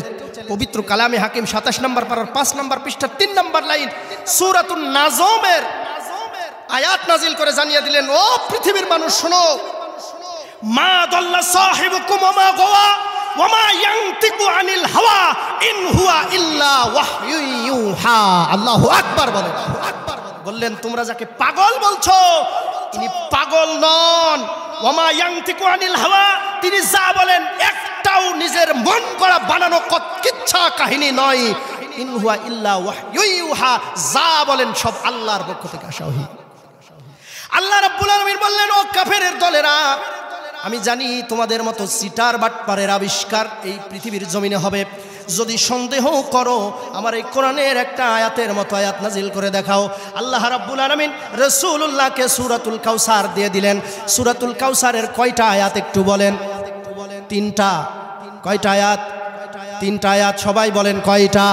পবিত্র কালামে হাকিম 27 নম্বর পারার 5 নম্বর পৃষ্ঠা 3 নম্বর লাইন সূরাতুন নাজমের আয়াত নাজিল করে জানিয়ে দিলেন, ও পৃথিবীর মানুষ শোনো, মা দাল্লা সাহিবুকুম ওয়া মা গাওয়া ওয়া মা ইয়ানতিকু আনিল হাওয়া ইন হুয়া ইল্লা ওয়াহয়ু ইউহা। আল্লাহু আকবার বলেন। বললেন তোমরা যাকে পাগল বলছো তিনি পাগল নন, ওয়া মা ইয়ানতিকু আনিল হাওয়া, তিনি যা বলেন একটাও নিজের মন গড়া বানানো কিচ্ছা কাহিনী নয়, ইন হুয়া ইল্লা ওয়াহয়ু ইউহা, যা বলেন সব আল্লাহর পক্ষ থেকে আসা ওহী। আল্লাহ রাব্বুল আলামিন বললেন, ও কাফেরের দলেরা, আমি জানি তোমাদের মতো সিটার বাটপারের আবিষ্কার এই পৃথিবীর জমিনে হবে। যদি সন্দেহ করো আমার এই কোরআনের একটা আয়াতের মতো আয়াত নাজিল করে দেখাও। আল্লাহ রাব্বুল আলামিন রাসূলুল্লাহকে সূরাতুল কাউসার দিয়ে দিলেন। সূরাতুল কাউসারের কয়টা আয়াত একটু বলেন? 3টা। কয়টা আয়াত? 3টা আয়াত। সবাই বলেন কয়টা?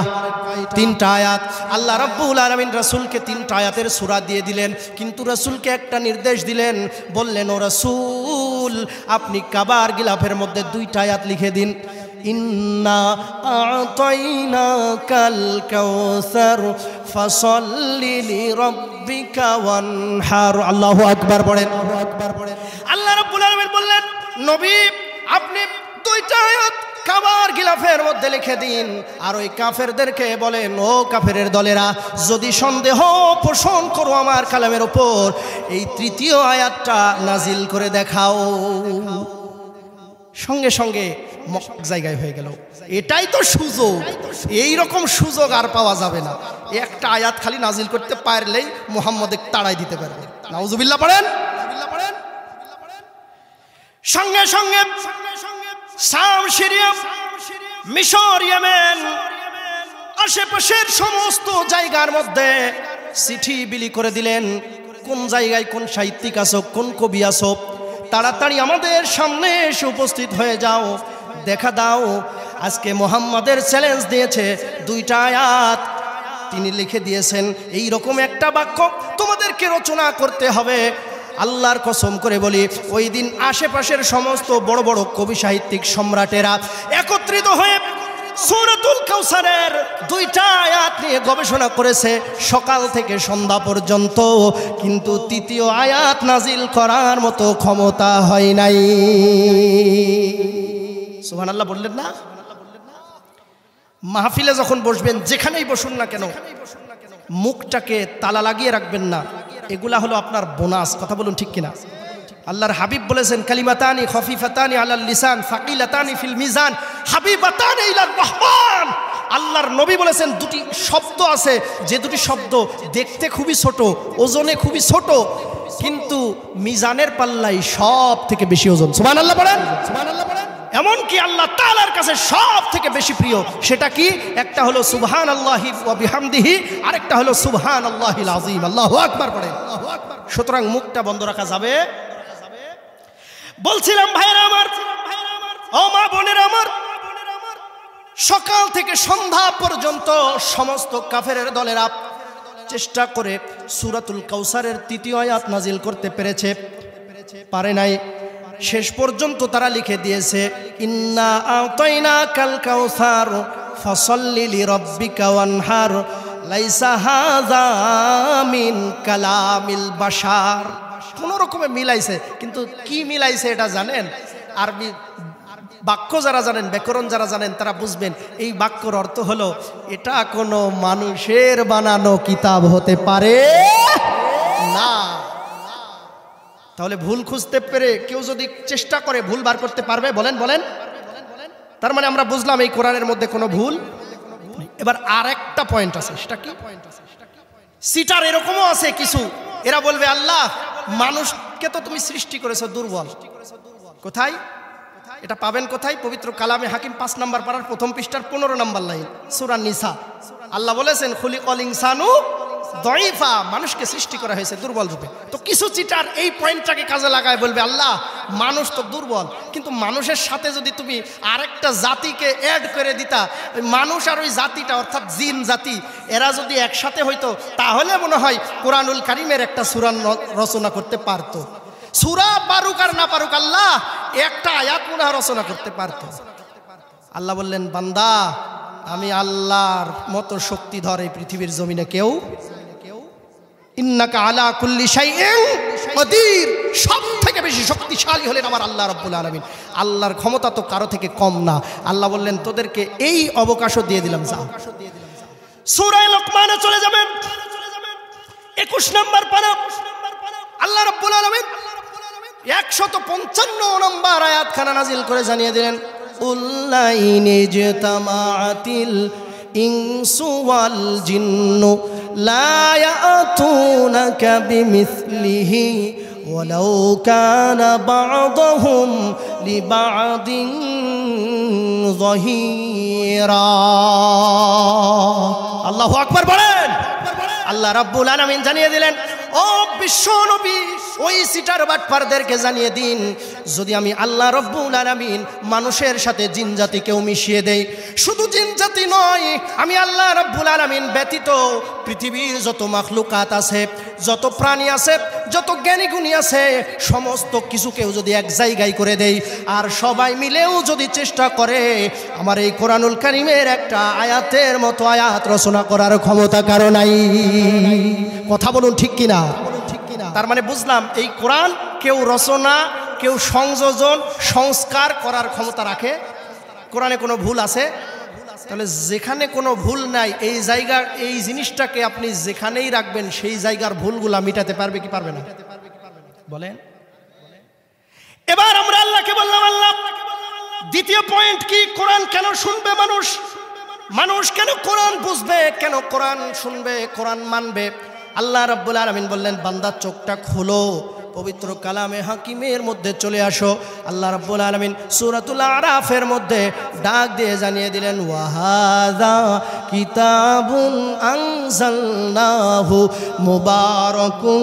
3টা আয়াত। আল্লাহ রাব্বুল আলামিন রাসূলকে 3টা আয়াতের সূরা দিয়ে দিলেন, কিন্তু রাসূলকে একটা নির্দেশ দিলেন, বললেন ও রাসূল আপনি কাবার গিলাফের মধ্যে 2টা আয়াত লিখে দিন, ইন্না আ'তাইনাকাল কাউসার ফাসাল্লি লিরাব্বিকা ওয়ানহার। আল্লাহু আকবার পড়েন। আল্লাহ রাব্বুল আলামিন বললেন, নবী আপনি 2টা আয়াত কাবার গিলাফের মধ্যে লিখে দিন, আর ওই কাফেরদেরকে বলেন, ও কাফেরের দলেরা, যদি সন্দেহ পোষণ করো আমার কালামের উপর, এই 3য় আয়াতটা নাজিল করে দেখাও। সঙ্গে সঙ্গে জায়গায় হয়ে গেল। এটাই তো সুযোগ, এই রকম সুযোগ আর পাওয়া যাবে না। একটা আয়াত খালি নাজিল করতে পারলেই মুহাম্মদকে তাড়াই দিতে পারবে। নাউজুবিল্লাহ পড়েন। সঙ্গে সঙ্গে শাম, সিরিয়া, মিশর, ইয়েমেন, আশেপাশের সমস্ত জায়গার মধ্যে চিঠি বিলি করে দিলেন, কোন জায়গায় কোন সাহিত্যিক আছো, কোন কবি আছো, তাড়াতাড়ি আমাদের সামনে এসে উপস্থিত হয়ে যাও, দেখা দাও। আজকে মুহাম্মাদের চ্যালেঞ্জ দিয়েছে 2টা আয়াত তিনি লিখে দিয়েছেন, এই রকম একটা বাক্য তোমাদেরকে রচনা করতে হবে। আল্লাহর কসম করে বলি, ওই দিন আশেপাশের সমস্ত বড় বড় কবি সাহিত্যিক সম্রাটেরা একত্রিত হয়ে সূরাতুল কাউসারের 2টা আয়াত নিয়ে গবেষণা করেছে সকাল থেকে সন্ধ্যা পর্যন্ত, কিন্তু 3য় আয়াত নাজিল করার মতো ক্ষমতা হয় নাই। সুবহানাল্লাহ বললেন না? মাহফিলে যখন বসবেন, যেখানেই বসুন না কেন, মুখটাকে তালা লাগিয়ে রাখবেন না। এগুলা হলো আপনার বোনাস। কথা বলুন ঠিক কিনা? আল্লাহর হাবিব বলেছেন, কালিমাতানি খফিফাতানি আলাল লিসান সাকিলাতানি ফিল মিজান হাবিবাতানি ইলার রহমান। আল্লাহর নবী বলেছেন 2টি শব্দ আছে, যে 2টি শব্দ দেখতে খুবই ছোট, ওজনে খুবই ছোট, কিন্তু মিজানের পাল্লাই সব থেকে বেশি ওজন। সুবহানাল্লাহ পড়েন। সুবহানাল্লাহ পড়েন। এমনকি আল্লাহ তাআলার কাছে সব থেকে বেশি প্রিয় সেটা কি? একটা হলো সুবহানাল্লাহি ওয়া বিহামদিহি, আরেকটা হলো সুবহানাল্লাহিল আযীম। আল্লাহু আকবার পড়েন। সুতরাং মুখটা বন্ধ রাখা যাবে। বলছিলাম ভাইরা আমার, ও মা বোনেরা আমার, সকাল থেকে সন্ধ্যা পর্যন্ত সমস্ত কাফেরের দলেরা চেষ্টা করে সূরাতুল কাউসারের ৩য় আয়াত নাজিল করতে পেরেছে? পারে নাই। শেষ পর্যন্ত তারা লিখে দিয়েছে ইন্না আতাইনাকাল কাউসার ফাসাল্লি লিরাব্বিকা ওয়ানহার লাইসা হাযা মিন কালামিল বাশার। কোন রকমে মিলাইছে, কিন্তু কি মিলাইছে এটা জানেন? আরবি বাক্য যারা জানেন, ব্যাকরণ যারা জানেন তারা বুঝবেন এই বাক্যর অর্থ হলো এটা কোনো মানুষের বানানো কিতাব হতে পারে না। তাহলে ভুল খুঁজতে পেরে কেউ যদি চেষ্টা করে ভুল বার করতে পারবে? বলেন বলেন। তার মানে আমরা বুঝলাম এই কোরআনের মধ্যে কোনো ভুল। এবার আর একটা পয়েন্ট আছে, সেটা কি? সিটার এরকমও আছে কিছু, এরা বলবে আল্লাহ মানুষকে তো তুমি সৃষ্টি করেছো দুর্বল। কোথায় এটা পাবেন? কোথায়? পবিত্র কালামে হাকিম 5 নম্বর পারার 1ম পৃষ্ঠার 15 নম্বর লাইন, সূরা নিসা। আল্লাহ বলেছেন খুলিকাল ইনসানু দাঈফা, মানুষকে সৃষ্টি করা হয়েছে দুর্বল রূপে। তো কিছু চিটার এই পয়েন্টটাকে কাজে লাগায় বলবে আল্লাহ মানুষ তো দুর্বল, কিন্তু মানুষের সাথে যদি তুমি আরেকটা জাতিকে অ্যাড করে দিতা, ওই মানুষ আর ওই জাতিটা অর্থাৎ জিন জাতি এরা যদি একসাথে হইতো তাহলে মনে হয় কোরআনুল কারীমের একটা সূরা রচনা করতে পারতো। সূরা পারুক আর না পারুক, আল্লাহ একটা আয়াত মনে হয় রচনা করতে পারতো। আল্লাহ বললেন বান্দা আমি আল্লাহর মতো শক্তিধর এই পৃথিবীর জমিনে কেউ। ইন্নাকা আলা কুল্লি শাইইন কাদির, সব থেকে বেশি শক্তিশালী হলেন আমার আল্লাহ রাব্বুল আলামিন। আল্লাহর ক্ষমতা তো কারো থেকে কম না। আল্লাহ বললেন তোদেরকে এই অবকাশও দিয়ে দিলাম, যা। সূরা লোকমানে চলে যাবেন, 21 নম্বর পারা। আল্লাহ রাব্বুল আলামিন 155 নম্বর আয়াতখানা নাজিল করে জানিয়ে দিলেন উল্লাইনি জিতামাআতিল ইনসু ওয়াল জিন্নু লা ইয়াতুনাকা বিমিসলিহি ওয়ালাউ কানা বা'দুহুম লিবা'দিন যাহিরা। আল্লাহু আকবার বলেন। আল্লাহ রাব্বুল আলামিন জানিয়ে দিলেন ও বিশ্ব নবী, ওই সিটার বাটপারদেরকে জানিয়ে দিন যদি আমি আল্লাহ রাব্বুল আলামিন মানুষের সাথে জিন জাতিকেও মিশিয়ে দেই, শুধু জিন জাতি নয়, আমি আল্লাহ রাব্বুল আলামিন ব্যতীত পৃথিবীর যত মাখলুকাত আছে, যত প্রাণী আছে, যত জ্ঞানী গুণী আছে, সমস্ত কিছুকেও যদি এক জায়গায় করে দেই আর সবাই মিলেও যদি চেষ্টা করে আমার এই কোরআনুল কারীমের একটা আয়াতের মতো আয়াত রচনা করার ক্ষমতা কারো নাই। কথা বলুন ঠিক কিনা? তার মানে বুঝলাম এই কোরআন কেউ রচনা, কেউ সংযোজন, সংস্কার করার ক্ষমতা রাখে। কোরআনে কোনো ভুল আছে? তাহলে যেখানে কোনো ভুল নাই এই জায়গার এই জিনিসটাকে আপনি যেখানেই রাখবেন সেই জায়গার ভুলগুলা মিটাতে পারবে কি পারবে না? বলেন। এবার আমরা আল্লাহকে বললাম আল্লাহ দ্বিতীয় পয়েন্ট কি? কোরআন কেন শুনবে মানুষ? মানুষ কেন কোরআন বুঝবে, কেন কোরআন শুনবে, কোরআন মানবে? আল্লাহ রাব্বুল আলামিন বললেন বান্দা চোখটা খোলো, পবিত্র কালামে হাকিমের মধ্যে চলে আসো। আল্লাহ রাব্বুল আলামিন সূরাতুল আরাফের মধ্যে ডাক দিয়ে জানিয়ে দিলেন ওয়াহাযা কিতাবুন আনজালনাহু মুবারাকুন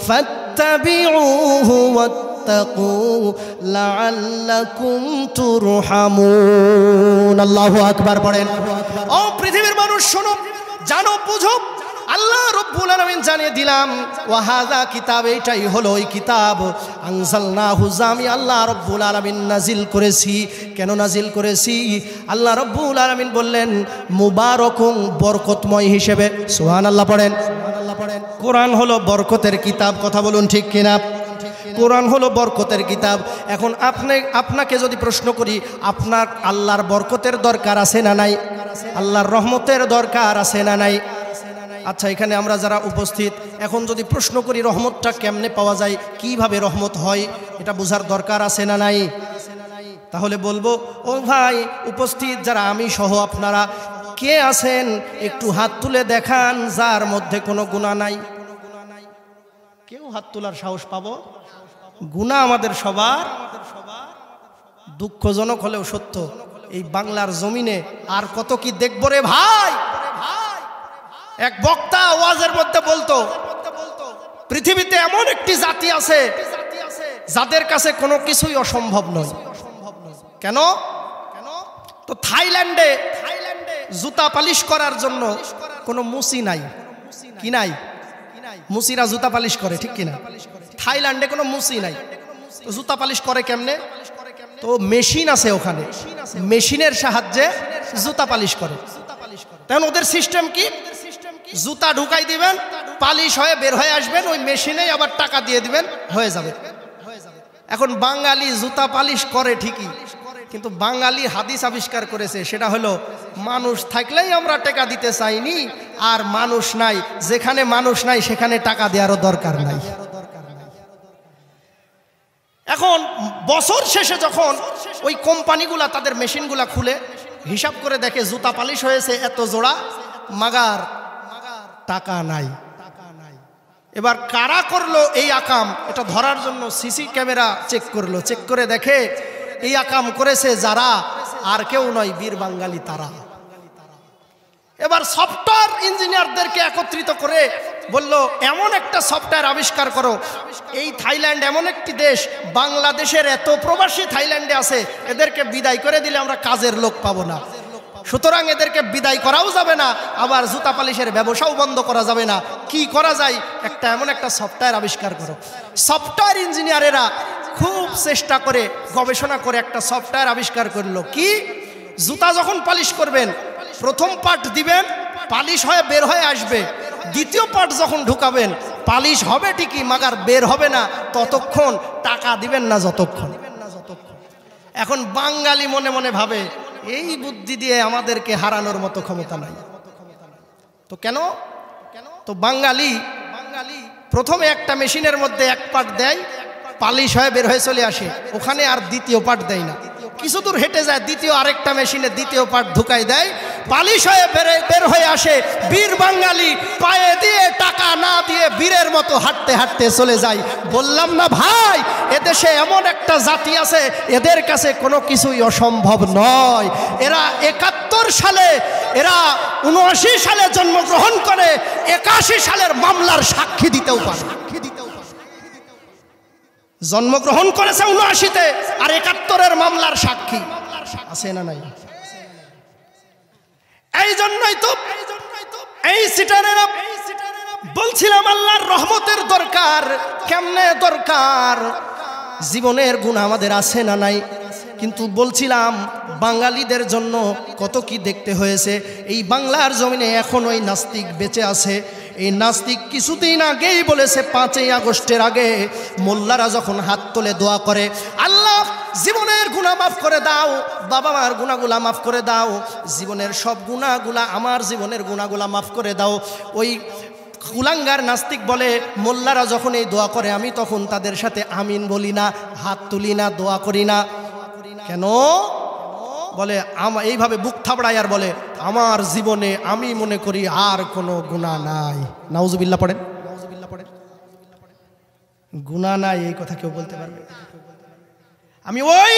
ফাত্তাবিউহু ওয়াত্তাকু লাআল্লাকুম তুরহামুন। আল্লাহু আকবার পড়েন। ও পৃথিবীর মানুষ শোনো, জানো, বুঝো, আল্লাহ রাব্বুল আলামিন জানিয়ে দিলাম ওয়াহাযা কিতাব, এইটাই হলো ওই কিতাব আনজালনাহু, আমি আল্লাহ রাব্বুল আলামিন নাজিল করেছি। কেন নাজিল করেছি? আল্লাহ রাব্বুল আলামিন বললেন মুবারাকুন, বরকতময় হিসেবে। সুবহানাল্লাহ পড়েন। কোরআন হলো বরকতের কিতাব। কথা বলুন ঠিক কিনা? কোরআন হলো বরকতের কিতাব। এখন আপনাকে যদি প্রশ্ন করি আপনার আল্লাহর বরকতের দরকার আছে না নাই? আল্লাহর রহমতের দরকার আছে না নাই? আচ্ছা, এখানে আমরা যারা উপস্থিত এখন যদি প্রশ্ন করি রহমতটা কেমনে পাওয়া যায়, কিভাবে রহমত হয়, এটা বোঝার দরকার আছে না নাই? তাহলে বলবো ও ভাই উপস্থিত যারা আমি সহ আপনারা কে আছেন একটু হাত তুলে দেখান যার মধ্যে কোনো গুনাহ নাই। কেউ হাত তোলার সাহস পাবো? গুনাহ আমাদের সবার। দুঃখজনক হলেও সত্য, এই বাংলার জমিনে আর কত কি দেখবো রে ভাই। এক বক্তা ওয়াজের মধ্যে বলতো পৃথিবীতে এমন একটি জাতি আছে যাদের কাছে কোনো কিছুই অসম্ভব নয়। কেন? তো থাইল্যান্ডে জুতা পালিশ করার জন্য কোনো মুসি নাই, কি নাই? মুসিরা জুতা পালিশ করে, ঠিক কিনা? থাইল্যান্ডে কোনো মুসি নাই, তো জুতা পালিশ করে কেমনে? তো মেশিন আছে ওখানে, মেশিনের সাহায্যে জুতা পালিশ করে। তখন ওদের সিস্টেম কি? জুতা ঢুকাই দিবেন, পালিশ হয়ে বের হয়ে আসবেন, ওই মেশিনেই আবার টাকা দিয়ে দিবেন, হয়ে যাবে। এখন বাঙালি জুতা পালিশ করে ঠিকই, কিন্তু বাঙালি হাদিস আবিষ্কার করেছে, সেটা হলো মানুষ থাকলেই আমরা টাকা দিতে চাইনি, আর মানুষ নাই, যেখানে মানুষ নাই সেখানে টাকা দেওয়ারও দরকার নাই। এখন বছর শেষে যখন ওই কোম্পানিগুলা তাদের মেশিনগুলা খুলে হিসাব করে দেখে জুতা পালিশ হয়েছে এত জোড়া, মাগার টাকা নাই। এবার কারা করলো এই আকাম, এটা ধরার জন্য সিসি ক্যামেরা চেক করলো, চেক করে দেখে এই আকাম করেছে যারা, আর কেউ নয়, বীর বাঙালি তারা। এবার সফটওয়্যার ইঞ্জিনিয়ারদেরকে একত্রিত করে বলল, এমন একটা সফটওয়্যার আবিষ্কার করো, এই থাইল্যান্ড এমন একটি দেশ, বাংলাদেশের এত প্রবাসী থাইল্যান্ডে আছে, এদেরকে বিদায় করে দিলে আমরা কাজের লোক পাবো না, সুতরাং এদেরকে বিদায় করাও যাবে না, আবার জুতা পালিশের ব্যবসাও বন্ধ করা যাবে না। কি করা যায়? এমন একটা সফটওয়্যার আবিষ্কার করো। সফটওয়্যার ইঞ্জিনিয়ারেরা খুব চেষ্টা করে গবেষণা করে একটা সফটওয়্যার আবিষ্কার করলো। কি? জুতা যখন পালিশ করবেন, প্রথম পার্ট দিবেন, পালিশ হয়ে বের হয়ে আসবে, দ্বিতীয় পার্ট যখন ঢুকাবেন, পালিশ হবে ঠিকই, মাগার বের হবে না, ততক্ষণ টাকা দিবেন না যতক্ষণ। এখন বাঙালি মনে মনে ভাবে, এই বুদ্ধি দিয়ে আমাদেরকে হারানোর মতো ক্ষমতা নাই। তো কেন? তো বাঙালি প্রথমে একটা মেশিনের মধ্যে এক পার্ট দেয়, পালিশ হয়ে বের হয়ে চলে আসে, ওখানে আর দ্বিতীয় পার্ট দেয় না, কিছু দূর হেঁটে যায়, দ্বিতীয় আরেকটা মেশিনে দ্বিতীয় পার্ট ঢুকাই দেয়, পালিশ হয়ে বের হয়ে আসে। বীর বাঙালি পায়ে দিয়ে টাকা না দিয়ে বীরের মতো হাঁটতে হাঁটতে চলে যায়। বললাম না ভাই, এদেশে এমন একটা জাতি আছে, এদের কাছে কোনো কিছুই অসম্ভব নয়। এরা 71 সালে, এরা 79 সালে জন্মগ্রহণ করে, 81 সালের মামলার সাক্ষী দিতেও পারে। জন্মগ্রহণ করেছে 79-তে, আর 71-এর মামলার সাক্ষী আছে না নাই? এই জন্যই তো এই সিটারেরা বলছিলাম, আল্লাহর রহমতের দরকার। কেমনে দরকার? জীবনের গুণ আমাদের আছে না নাই? কিন্তু বলছিলাম বাঙালিদের জন্য কত কি দেখতে হয়েছে। এই বাংলার জমিনে এখন ওই নাস্তিক বেঁচে আছে। এই নাস্তিক কিছুদিন আগেই বলেছে, 5ই আগস্টের আগে মোল্লারা যখন হাত তোলে দোয়া করে, আল্লাহ জীবনের গুনাহ মাফ করে দাও, বাবা মার গুনাহগুলা মাফ করে দাও, জীবনের সব গুনাহগুলা, আমার জীবনের গুনাহগুলা মাফ করে দাও। ওই কুলাঙ্গার নাস্তিক বলে, মোল্লারা যখন এই দোয়া করে, আমি তখন তাদের সাথে আমিন বলি না, হাত তুলি না, দোয়া করি না। কেন? বলে এইভাবে বুক থাবড়ায় আর বলে, আমার জীবনে আমি মনে করি আর কোনো গুনাহ নাই। নাউজুবিল্লাহ পড়েন, গুনাহ নাই, এই কথা কেউ বলতে পারবে? আমি ওই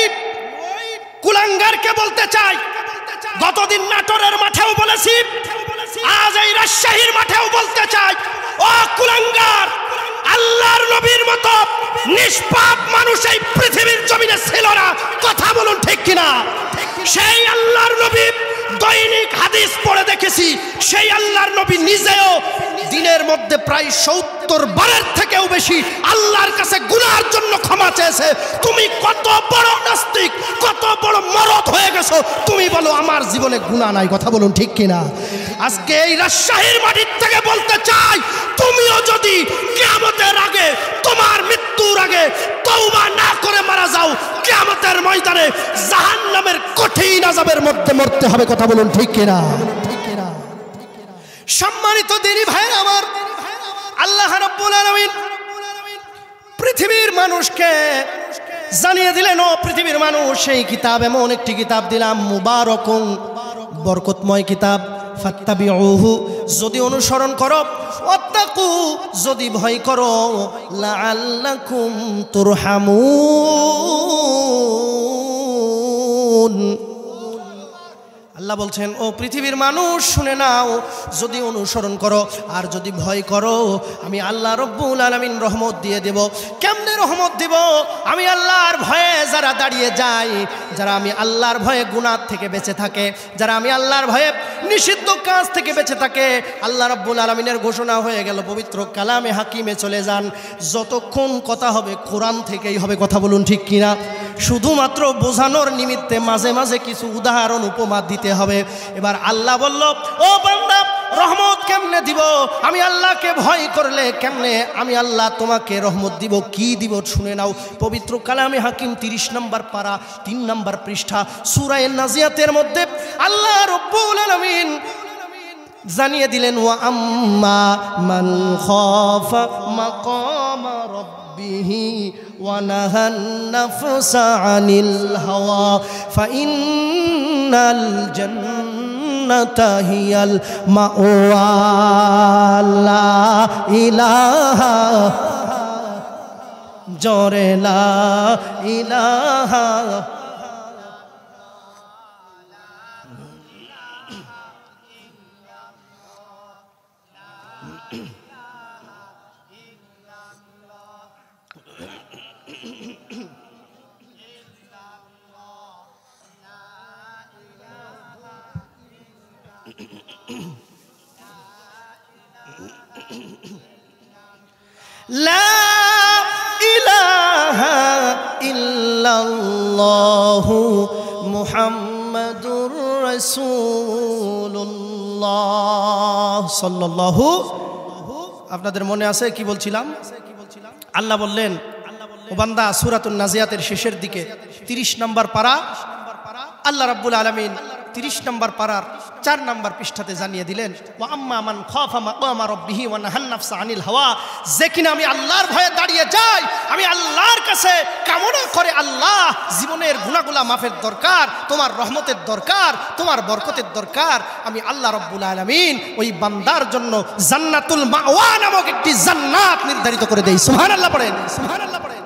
কুলাঙ্গারকে বলতে চাই, গতদিন নাটোরের মাঠেও বলেছি, আজ এই রাজশাহীর মাঠেও বলতে চাই, ও কুলাঙ্গার, আল্লাহর নবীর মতো নিষ্পাপ মানুষ এই পৃথিবীর জমিনে ছিল না। কথা বলুন ঠিক কিনা? সেই আল্লাহর নবী, দৈনিক হাদিস পড়ে দেখেছি, সেই আল্লাহর নবী নিজেও দিনের মধ্যে প্রায় 70 বারের থেকেও বেশি আল্লাহর কাছে গুনাহের জন্য ক্ষমা চেয়েছে। তুমি কত বড় নাস্তিক, কত বড় মরদ হয়ে গেছো, তুমি বলো আমার জীবনে গুনাহ নাই। কথা বলুন ঠিক কিনা? আজকে এই রাজশাহীর মাটির থেকে বলতে চাই, তুমিও যদি কিয়ামতের আগে, তোমার মৃত্যুর আগে তওবা না করে মারা যাও, কিয়ামতের ময়দানে জাহান্নামের কঠিন আযাবের মধ্যে মরতে হবে। কথা বলুন ঠিক কিনা? সম্মানিত দিনী ভাইরা আমার, আল্লাহ রাব্বুল আলামিন পৃথিবীর মানুষকে জানিয়ে দিলেন, ও পৃথিবীর মানুষ, এই কিতাব এমন একটি কিতাব দিলাম, মুবারাকুন, বরকতময় কিতাব, ফাত্তাবিউহু, যদি অনুসরণ করো, ওয়াত্তাকু, যদি ভয় করো, লাআল্লাকুম তুরহামুন। আল্লাহ আল্লাহ বলছেন, ও পৃথিবীর মানুষ শুনে নাও, যদি অনুসরণ করো আর যদি ভয় করো আমি আল্লাহ রব্বুল আলামিন রহমত দিয়ে দেব। কেমনে রহমত দিব? আমি আল্লাহর ভয়ে যারা দাঁড়িয়ে যায়, যারা আমি আল্লাহর ভয়ে গুনাহ থেকে বেঁচে থাকে, যারা আমি আল্লাহর ভয়ে নিষিদ্ধ কাজ থেকে বেঁচে থাকে, আল্লাহ রব্বুল আলামিনের ঘোষণা হয়ে গেল পবিত্র কালামে হাকিমে চলে যান, যতক্ষণ কথা হবে কোরআন থেকেই হবে। কথা বলুন ঠিক কিনা? শুধুমাত্র বোঝানোর নিমিত্তে মাঝে মাঝে কিছু উদাহরণ উপমা দিতে হবে। এবার আল্লাহ বলল, ও বান্দা, রহমত কেমনে দিব? আমি আল্লাহকে ভয় করলে কেমনে আমি আল্লাহ তোমাকে রহমত দিব? কি দিব শুনে নাও। পবিত্র কালামে হাকিম 30 নম্বর পারা 3 নম্বর পৃষ্ঠা সূরা নাজিয়াতের মধ্যে আল্লাহ রব্বুল আলামিন জানিয়ে দিলেন, ওয়া আম্মা মান খাফা মাকামা রাব্বিহি ওয়া নাহান নাফসা আনিল হাওয়া ফাইন্নাল জান্নাতা হিয়াল মাওয়া। লা ইলাহা জোরে লা ইলাহা লা ইলাহা ইল্লাল্লাহু মুহাম্মাদুর রাসূলুল্লাহ সাল্লাল্লাহু। আপনাদের মনে আছে কি বলছিলাম? আল্লাহ বললেন, ও বান্দা, সূরাতুন নাজিয়াতের শেষের দিকে 30 নম্বর পারা আল্লাহ রাব্বুল আলামিন 30 নম্বর পারার 4 নম্বর পৃষ্ঠাতে জানিয়ে দিলেন, ওয়া আম্মা মান খাফা মাকামা রাব্বিহি ওয়া নাহান নাফসা আনিল হাওয়া, যে কিনা আমি আল্লাহর ভয়ে দাঁড়িয়ে যাই, আমি আল্লাহর কাছে কামনা করে, আল্লাহ জীবনের গুনাহগুলো মাফের দরকার, তোমার রহমতের দরকার, তোমার বরকতের দরকার, আমি আল্লাহ রাব্বুল আলামিন ওই বান্দার জন্য জান্নাতুল মাওয়া নামক একটি জান্নাত নির্ধারিত করে দেই। সুবহানাল্লাহ পড়েন, সুবহানাল্লাহ পড়েন।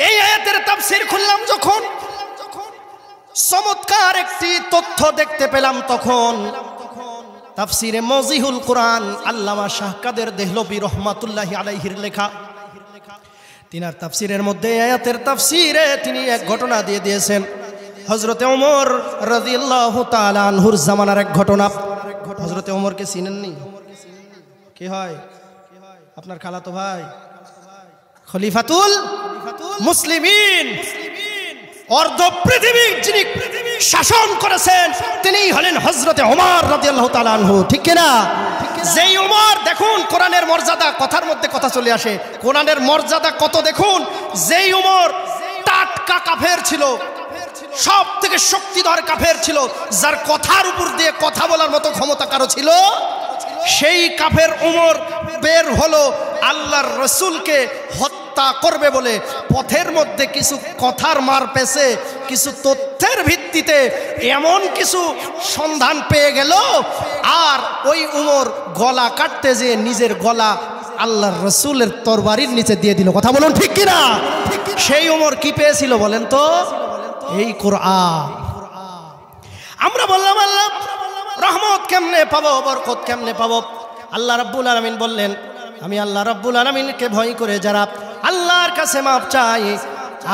এই আয়াতের তাফসীর খুললাম যখন, চমৎকার একটি তথ্য দেখতে পেলাম। তখন তাফসিরে মজিহুল কোরআন আল্লামা শাহ কাদের দেহলভী রহমাতুল্লাহি আলাইহির লেখা, তিনার তাফসিরের মধ্যে আয়াতের তাফসিরে তিনি এক ঘটনা দিয়ে দিয়েছেন। হযরতে ওমর রাদিয়াল্লাহু তাআলা আনহুর জামানার এক ঘটনা। হযরতে ওমরকে চিনেননি? কি হয়? আপনার খালাতো ভাই, খলিফাতুল মুসলিমিন, অর্ধ পৃথিবী যিনি শাসন করেছেন তিনি হলেন হযরতে ওমর রাদিয়াল্লাহু তাআলা আনহু। ঠিক কিনা? যেই ওমর, দেখুন কোরআনের মর্যাদা, কথার মধ্যে কথা চলে আসে, কোরআনের মর্যাদা কত দেখুন। যেই ওমর টাটকা কাফের ছিল, সব থেকে শক্তিধর কাফের ছিল, যার কথার উপর দিয়ে কথা বলার মতো ক্ষমতা কারো ছিল, সেই কাফের ওমর বের হলো আল্লাহর রাসূলকে হত্যা করবে বলে। পথের মধ্যে কিছু কথার মার পেছে, কিছু তথ্যের ভিত্তিতে এমন কিছু সন্ধান পেয়ে গেল, আর ওই উমর গলা কাটতে যেয়ে নিজের গলা আল্লাহর রাসূলের তরবারির নিচে দিয়ে দিল। কথা বলুন ঠিক কিনা? সেই উমর কি পেয়েছিল বলেন তো? এই কোরআন। আমরা বললাম আল্লাহ রহমত কেমনে পাবো, বরকত কেমনে পাবো? আল্লাহ রাব্বুল আলামিন বললেন, আমি আল্লাহ রাব্বুল আলামিনকে ভয় করে যারা আল্লাহর কাছে মাপ চায়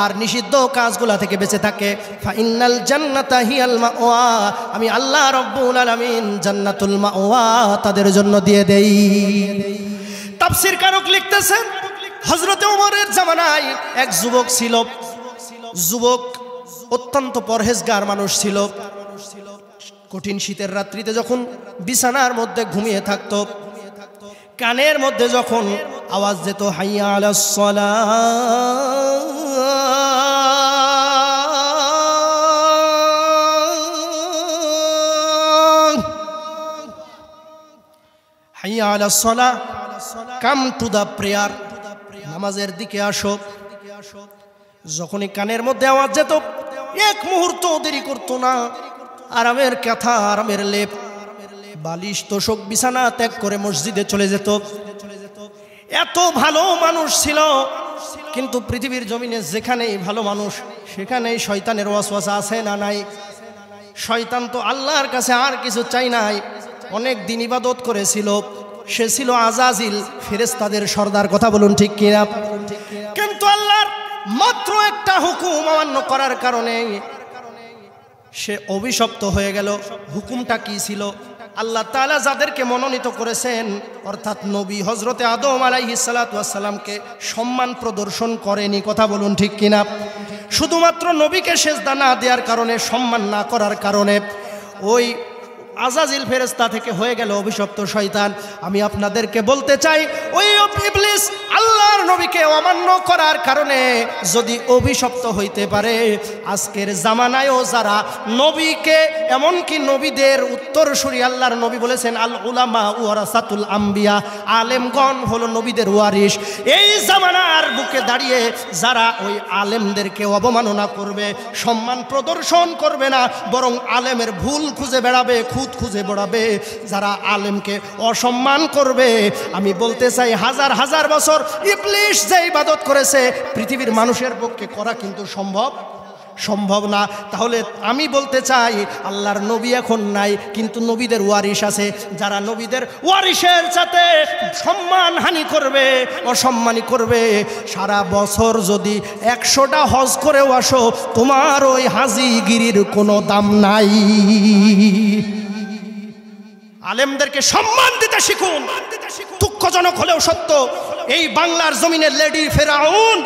আর নিষিদ্ধ কাজগুলা থেকে বেঁচে থাকে, ফাইনাল জান্নাতা হিয়াল মাওয়া, আমি আল্লাহ রাব্বুল আলামিন জান্নাতুল মাওয়া তাদের জন্য দিয়ে দেই। তাফসীর কারক লিখতেছেন, হযরতে ওমরের জামানায় এক যুবক ছিল। যুবক অত্যন্ত পরহেজগার মানুষ ছিল। কঠিন শীতের রাত্রিতে যখন বিছানার মধ্যে ঘুমিয়ে থাকতো, কানের মধ্যে যখন আওয়াজ যেত হাইয়া আলাস সালাহ, হাইয়া আলাস সালাহ, কাম টু দা প্রেয়ার, নামাজের দিকে আসো, যখনই কানের মধ্যে আওয়াজ যেত এক মুহূর্ত দেরি করতো না, আরামের কথা, আরামের লেপ, বালিশ, তোশক, বিছানা ত্যাগ করে মসজিদে চলে যেত। এত ভালো মানুষ ছিল, কিন্তু পৃথিবীর জমিনে যেখানেই ভালো মানুষ সেখানেই শয়তানের ওয়াসওয়াসা আছে না নাই? শয়তান তো আল্লাহর কাছে আর কিছু চাই নাই, অনেক দিন ইবাদত করেছিল, সে ছিল আজাজিল, ফেরেশতাদের সর্দার। কথা বলুন ঠিক কিনা? কিন্তু আল্লাহর মাত্র একটা হুকুম অমান্য করার কারণে সে অভিশপ্ত হয়ে গেল। হুকুমটা কি ছিল? আল্লাহ তাআলা যাদেরকে মনোনীত করেছেন, অর্থাৎ নবী হযরতে আদম আলাইহিস সালাতু ওয়াস সালামকে সম্মান প্রদর্শন করেনি। কথা বলুন ঠিক কিনা? শুধুমাত্র নবীকে সেজদা না দেওয়ার কারণে, সম্মান না করার কারণে ওই আজাজিল ফেরেশতা থেকে হয়ে গেল অভিশপ্ত শয়তান। আমি আপনাদেরকে বলতে চাই, ওই ইবলিস আল্লাহর নবীকে অমান্য করার কারণে যদি অভিশপ্ত হইতে পারে, আজকের জামানায়ও যারা নবীকে, এমনকি নবীদের উত্তরসূরি, আল্লাহর নবী বলেছেন আল উলামা ওয়ারাসাতুল আম্বিয়া, আলেমগণ হলো নবীদের ওয়ারিস। এই জামানার বুকে দাঁড়িয়ে যারা ওই আলেমদেরকে অবমাননা করবে, সম্মান প্রদর্শন করবে না, বরং আলেমের ভুল খুঁজে বেড়াবে, খুঁজে বেড়াবে, যারা আলেমকে অসম্মান করবে, আমি বলতে চাই হাজার হাজার বছর ইবলিস যে ইবাদত করেছে, পৃথিবীর মানুষের পক্ষে করা কিন্তু সম্ভব না। তাহলে আমি বলতে চাই, আল্লাহর নবী এখন নাই, কিন্তু নবীদের ওয়ারিস আছে। যারা নবীদের ওয়ারিসের সাথে সম্মান হানি করবে, অসম্মানী করবে, সারা বছর যদি 100টা হজ করেও আসো, তোমার ওই হাজিগিরির কোনো দাম নাই। আলেমদেরকে সম্মান দিতে শিখুন। দুঃখজনক হলেও সত্য, এই বাংলার জমিনের লেডি ফেরাউন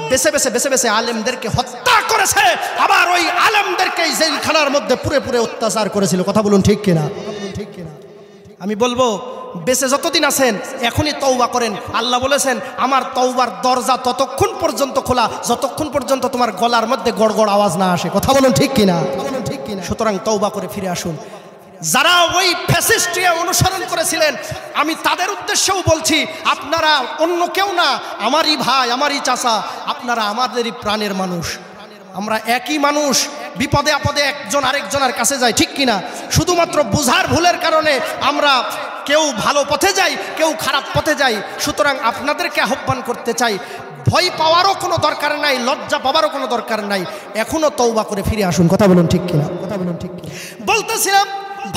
বেছে বেছে আলেমদেরকে হত্যা করেছে, আবার ওই আলেমদেরকে জেলখানার মধ্যে পুরে অত্যাচার করেছিল। কথা বলুন ঠিক কিনা? আমি বলবো, বেঁচে যতদিন আছেন এখনই তওবা করেন। আল্লাহ বলেছেন, আমার তওবার দরজা ততক্ষণ পর্যন্ত খোলা যতক্ষণ পর্যন্ত তোমার গলার মধ্যে গড়গড় আওয়াজ না আসে। কথা বলুন ঠিক কিনা? সুতরাং তওবা করে ফিরে আসুন। যারা ওই ফ্যাসিস্টকে অনুসরণ করেছিলেন, আমি তাদের উদ্দেশ্যেও বলছি, আপনারা অন্য কেউ না, আমারই ভাই, আমারই চাচা, আপনারা আমাদেরই প্রাণের মানুষ, আমরা একই মানুষ। বিপদে আপদে একজন আরেকজনের কাছে যাই, ঠিক কিনা? শুধুমাত্র বুঝার ভুলের কারণে আমরা কেউ ভালো পথে যাই, কেউ খারাপ পথে যাই। সুতরাং আপনাদেরকে আহ্বান করতে চাই, ভয় পাওয়ারও কোনো দরকার নাই, লজ্জা পাওয়ারও কোনো দরকার নাই, এখনো তওবা করে ফিরে আসুন। কথা বলুন ঠিক কিনা? বলতেছিলাম,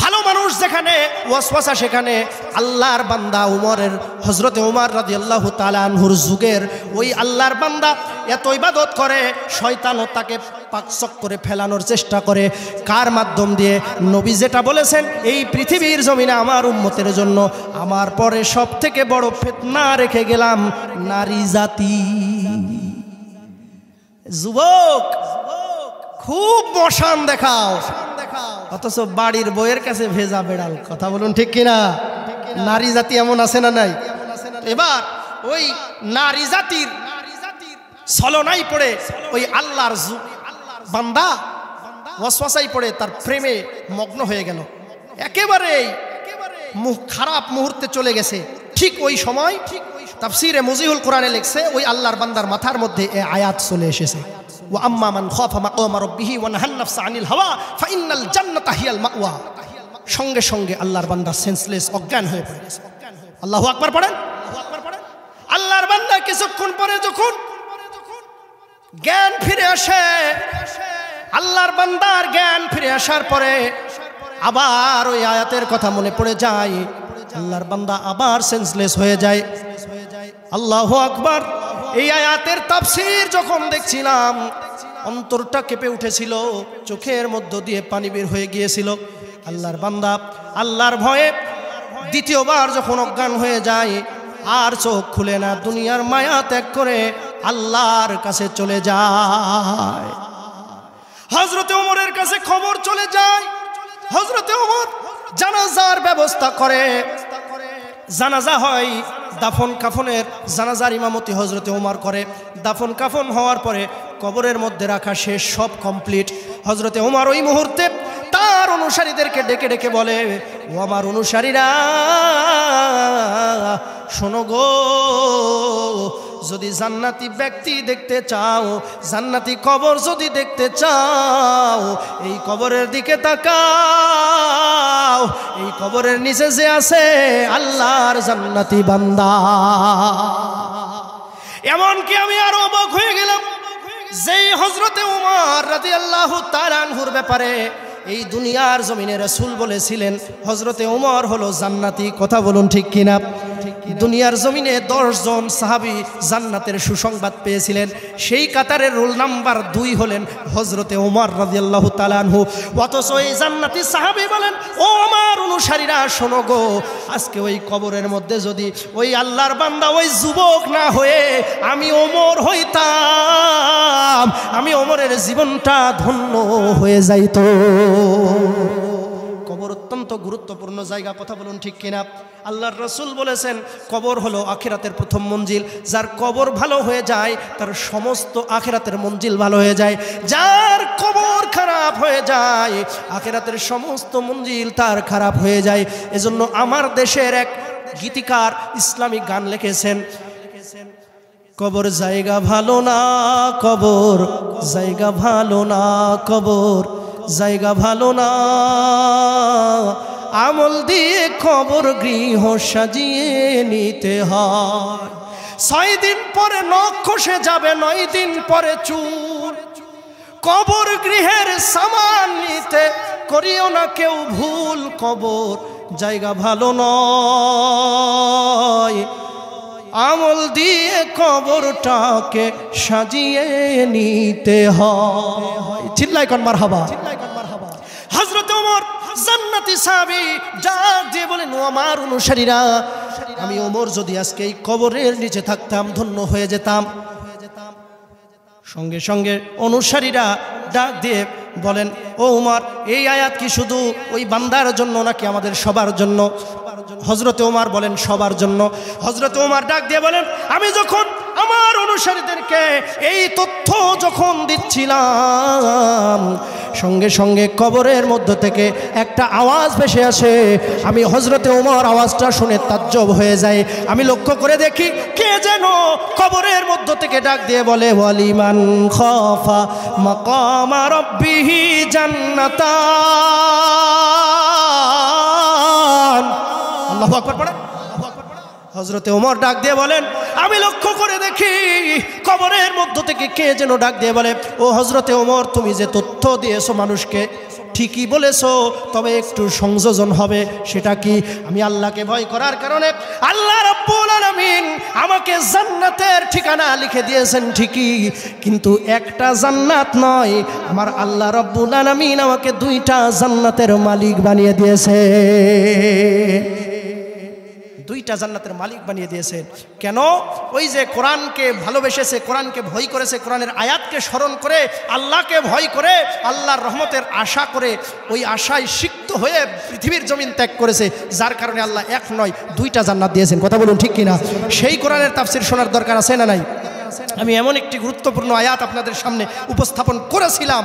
ভালো মানুষ যেখানে ওয়াসওয়াসা সেখানে। আল্লাহর বান্দা উমরের, হযরতে উমর রাদিয়াল্লাহু তাআলা আনহুর যুগের ওই আল্লাহর বান্দা এত ইবাদত করে, শয়তানও তাকে পাকচক করে ফেলানোর চেষ্টা করে। কার মাধ্যম দিয়ে? নবী যেটা বলেছেন, এই পৃথিবীর জমিনে আমার উম্মতের জন্য আমার পরে সব থেকে বড় ফিতনা রেখে গেলাম নারী জাতি। যুবক, খুব মশান দেখাও, অথচ বাড়ির বইয়ের কাছে ভেজা বেড়াল। কথা বলুন ঠিক কিনা? নারী জাতি এমন আছে না নাই? এবার ওই নারী জাতির ছলনাই পড়ে ওই আল্লাহর বান্দা ওয়াসওয়াসাই পড়ে তার প্রেমে মগ্ন হয়ে গেল, একেবারেই খারাপ মুহূর্তে চলে গেছে। ঠিক ওই সময় তাফসীরে মুজিহুল কোরআনে লিখছে, ওই আল্লাহর বান্দার মাথার মধ্যে এই আয়াত চলে এসেছে, ওয়া আম্মা মান খাফা মাকামা রাব্বিহি ওয়া নাহান নাফসা আনিল হাওয়া ফাইন্নাল জান্নাতা হিয়াল মাওয়া। সঙ্গে সঙ্গে আল্লাহর বান্দা সেন্সলেস, অজ্ঞান হয়ে পড়ে গেছে। আল্লাহু আকবার পড়েন। আল্লাহর বান্দা কিছুক্ষণ পরে যখন জ্ঞান ফিরে আসে, আল্লাহর বান্দার জ্ঞান ফিরে আসার পরে আবার ওই আয়াতের কথা মনে পড়ে যায়, আল্লাহর বান্দা আবার সেন্সলেস হয়ে যায়। আল্লাহু আকবার। এই আয়াতের তাফসীর যখন দেখছিলাম, অন্তরটা কেঁপে উঠেছিল, চোখের মধ্য দিয়ে পানি বের হয়ে গিয়েছিল। আল্লাহর বান্দা আল্লাহর ভয়ে দ্বিতীয়বার যখন অজ্ঞান হয়ে যায়, আর চোখ খুলে না, দুনিয়ার মায়া ত্যাগ করে আল্লাহর কাছে চলে যায়। হযরতে ওমরের কাছে খবর চলে যায়, হযরতে ওমর জানাজার ব্যবস্থা করে। জানাজা হয়, দাফন কাফনের জানাজার ইমামতি হযরতে ওমর করে। দাফন কাফন হওয়ার পরে কবরের মধ্যে রাখা শেষ, সব কমপ্লিট। হযরতে ওমর ওই মুহূর্তে তার অনুসারীদেরকে ডেকে ডেকে বলে, ও আমার অনুসারীরা, শোনো গো, যদি জান্নাতি ব্যক্তি দেখতে চাও, জান্নাতি কবর যদি দেখতে চাও, এই কবরের দিকে তাকাও। এই কবরের নিচে যে আছে আল্লাহর জান্নাতি বান্দা। এমনকি আমি আরো অবাক হয়ে গেলাম, যেই হযরতে উমর রাদিয়াল্লাহু তাআলা আনহুর ব্যাপারে এই দুনিয়ার জমিনে রাসূল বলেছিলেন হযরতে ওমর হলো জান্নাতি। কথা বলুন ঠিক কিনা? দুনিয়ার জমিনে 10 জন সাহাবী জান্নাতের সুসংবাদ পেয়েছিলেন, সেই কাতারের রোল নাম্বার 2 হলেন হযরতে ওমর রাদিয়াল্লাহু তাআলা আনহু। অথচ এই জান্নাতি সাহাবী বলেন, ও আমার অনুসারীরা শোনো গো, আজকে ওই কবরের মধ্যে যদি ওই আল্লাহর বান্দা ওই যুবক না হয়ে আমি ওমর হইতাম, আমি ওমরের জীবনটা ধন্য হয়ে যাইতো। কবর অত্যন্ত গুরুত্বপূর্ণ জায়গা। কথা বলুন ঠিক কিনা? আল্লাহর রাসূল বলেছেন কবর হলো আখিরাতের প্রথম মঞ্জিল। যার কবর ভালো হয়ে যায় তার সমস্ত আখিরাতের মঞ্জিল ভালো হয়ে যায়। যার কবর খারাপ হয়ে যায় আখিরাতের সমস্ত মঞ্জিল তার খারাপ হয়ে যায়। এজন্য আমার দেশের এক গীতিকার ইসলামিক গান লিখেছেন, কবর জায়গা ভালো না, কবর জায়গা ভালো না, কবর জায়গা ভালো না, আমল দিয়ে কবর গৃহ সাজিয়ে নিতে হয়। 6 দিন পরে নখ খসে যাবে, 9 দিন পরে চুল। কবর গৃহের সামান নিতে করিও না কেউ ভুল, কবর জায়গা ভালো নয়, আমল দিয়ে কবরটাকে সাজিয়ে নিতে হয়। চিল্লাই কোন মারহাবা। হযরত ওমর জান্নাতি সাহাবী ডাক দিয়ে বলেন, ও আমার অনুসারীরা, আমি ওমর যদি আজকে এই কবরের নিচে থাকতাম ধন্য হয়ে যেতাম। সঙ্গে সঙ্গে অনুসারীরা ডাক দিয়ে বলেন, ও ওমর, এই আয়াত কি শুধু ওই বান্দার জন্য নাকি আমাদের সবার জন্য? হযরতে ওমর বলেন সবার জন্য। হযরতে ওমর ডাক দিয়ে বলেন, আমি যখন আমার অনুসারীদেরকে এই তথ্য যখন দিচ্ছিলাম, সঙ্গে সঙ্গে কবরের মধ্য থেকে একটা আওয়াজ ভেসে আসে। আমি হযরতে ওমর আওয়াজটা শুনে তাজ্জব হয়ে যায়। আমি লক্ষ্য করে দেখি কে যেন কবরের মধ্য থেকে ডাক দিয়ে বলে, ওয়ালিমান খাফা মাকামা রাব্বিহি জান্নাতান। আল্লাহু আকবার পড়ে। হযরতে ওমর ডাক দিয়ে বলেন, আমি লক্ষ্য করে দেখি কবরের মধ্য থেকে কে যেন ডাক দিয়ে বলে, ও হযরতে ওমর, তুমি যে তথ্য দিয়েছো মানুষকে ঠিকই বলেছো, তবে একটু সংযোজন হবে। সেটা কি? আমি আল্লাহকে ভয় করার কারণে আল্লাহ রাব্বুল আলামিন আমাকে জান্নাতের ঠিকানা লিখে দিয়েছেন ঠিকই, কিন্তু একটা জান্নাত নয়, আমার আল্লাহ রাব্বুল আলামিন আমাকে 2টা জান্নাতের মালিক বানিয়ে দিয়েছে। 2টা জান্নাতের মালিক বানিয়ে দিয়েছে। কেন? ওই যে কোরআনকে ভালোবেসেছে, কোরআনকে ভয় করেছে, কোরআনের আয়াতকে স্মরণ করে, আল্লাহকে ভয় করে, আল্লাহর রহমতের আশা করে, ওই আশায় সিক্ত হয়ে পৃথিবীর জমিন ত্যাগ করেছে, যার কারণে আল্লাহ এক নয় 2টা জান্নাত দিয়েছেন। কথা বলুন ঠিক কিনা? সেই কোরআনের তাফসীর শোনার দরকার আছে না নাই? আমি এমন একটি গুরুত্বপূর্ণ আয়াত আপনাদের সামনে উপস্থাপন করেছিলাম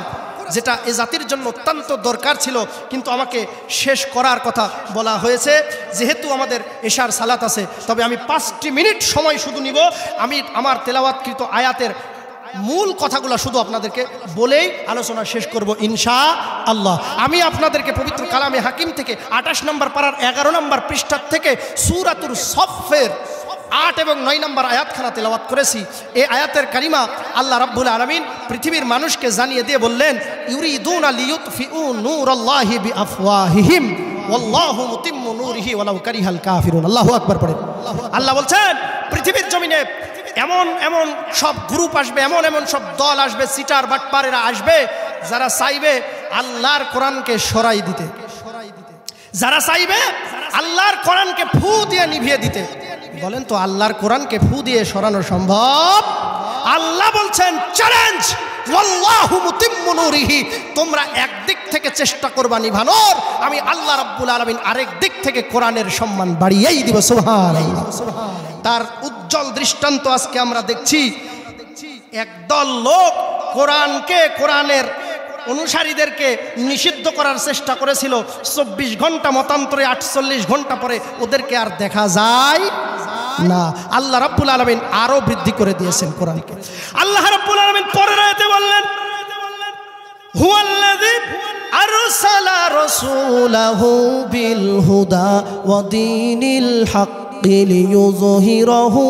যেটা এ জাতির জন্য অত্যন্ত দরকার ছিল, কিন্তু আমাকে শেষ করার কথা বলা হয়েছে। যেহেতু আমাদের এশার সালাত আছে, তবে আমি 5টি মিনিট সময় শুধু নিব। আমি আমার তেলাওয়াতকৃত আয়াতের মূল কথাগুলো শুধু আপনাদেরকে বলেই আলোচনা শেষ করব ইনশাআল্লাহ। আমি আপনাদেরকে পবিত্র কালামে হাকিম থেকে 28 নম্বর পারার 11 নম্বর পৃষ্ঠা থেকে সূরাতুল সফফের 8 এবং 9 নম্বর আয়াতখানা তেলাওয়াত করেছি। এই আয়াতের কারিমা আল্লাহ রাব্বুল আলামিন পৃথিবীর মানুষকে জানিয়ে দিয়ে বললেন, ইউরিদুনা লিয়ুতফিউ নূরাল্লাহি বিআফওয়াহিহিম ওয়াল্লাহু মুতিম্মু নূরিহি ওয়ালাউ কারিহাল কাফিরুন। আল্লাহু আকবার পড়েন। আল্লাহ বলছেন পৃথিবীর জমিনে এমন এমন সব গ্রুপ আসবে, এমন এমন সব দল আসবে, সিটার বাটপারেরা আসবে, যারা চাইবে আল্লাহর কোরআনকে সরাই দিতে, যারা চাইবে আল্লাহর কোরআনকে ফু দিয়ে নিভিয়ে দিতে। বলেন তো আল্লাহর কোরআনকে ফু দিয়ে সরানো সম্ভব? আল্লাহ বলছেন চ্যালেঞ্জ, ওয়াল্লাহু মুতিম্মু নূরিহি, তোমরা একদিক থেকে চেষ্টা করবা নিভানোর, আমি আল্লাহ রাব্বুল আলামিন আরেক দিক থেকে কোরআনের সম্মান বাড়িয়েই দিব। সুবহানাল্লাহ। তার উজ্জ্বল দৃষ্টান্ত আজকে আমরা দেখছি। একদল লোক কোরআনকে, কোরআনের অনুসারীদেরকে নিষিদ্ধ করার চেষ্টা করেছিল। 24 ঘন্টা মতান্তরে 48 ঘন্টা পরে ওদেরকে আর দেখা যায় না। আল্লাহ রাব্বুল আলামিন আরো বৃদ্ধি করে দিয়েছেন কোরআনকে। আল্লাহ রাব্বুল আলামিন পরের আয়াতে বললেন, হুয়াল্লাযী আরসালা রাসূলাহু বিল হুদা ওয়া দীনিল হক লিইয়ুযহিরাহু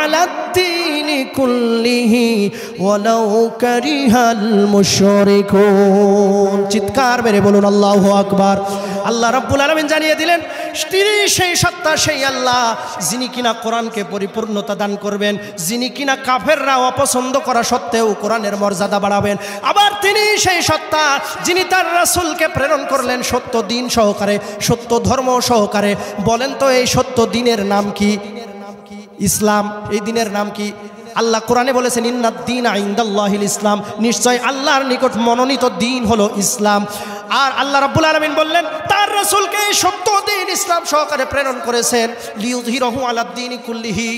আলাদ দ্বীনি কুল্লিহি ওয়ালাউ কারিহাল মুশরিকুন। চিৎকার মেরে বলুন আল্লাহু আকবার। আল্লাহ রাব্বুল আলামিন জানিয়ে দিলেন তিনি সেই সত্তা, সেই আল্লাহ যিনি কিনা কোরআনকে পরিপূর্ণতা দান করবেন, যিনি কিনা কাফেররা অপছন্দ করা সত্ত্বেও কোরআনের মর্যাদা বাড়াবেন। আবার তিনি সেই সত্তা যিনি তার রাসূলকে প্রেরণ করলেন সত্য দিন সহকারে, সত্য ধর্ম সহকারে। বলেন তো এই সত্য দিনের নাম কি? ইসলাম। এই দিনের নাম কি? আল্লাহ কোরআনে বলেছেন ইন্নাদ দীনা ইনদাল্লাহিল ইসলাম, নিশ্চয় আল্লাহর নিকট মনোনীত দিন হলো ইসলাম। আর আল্লাহ রাব্বুল আলামিন বললেন তার রাসূলকে সত্য দিন ইসলাম সহকারে প্রেরণ করেছেন লিইয়ুযহিরাহু আলাদ দীনি কুল্লিহি,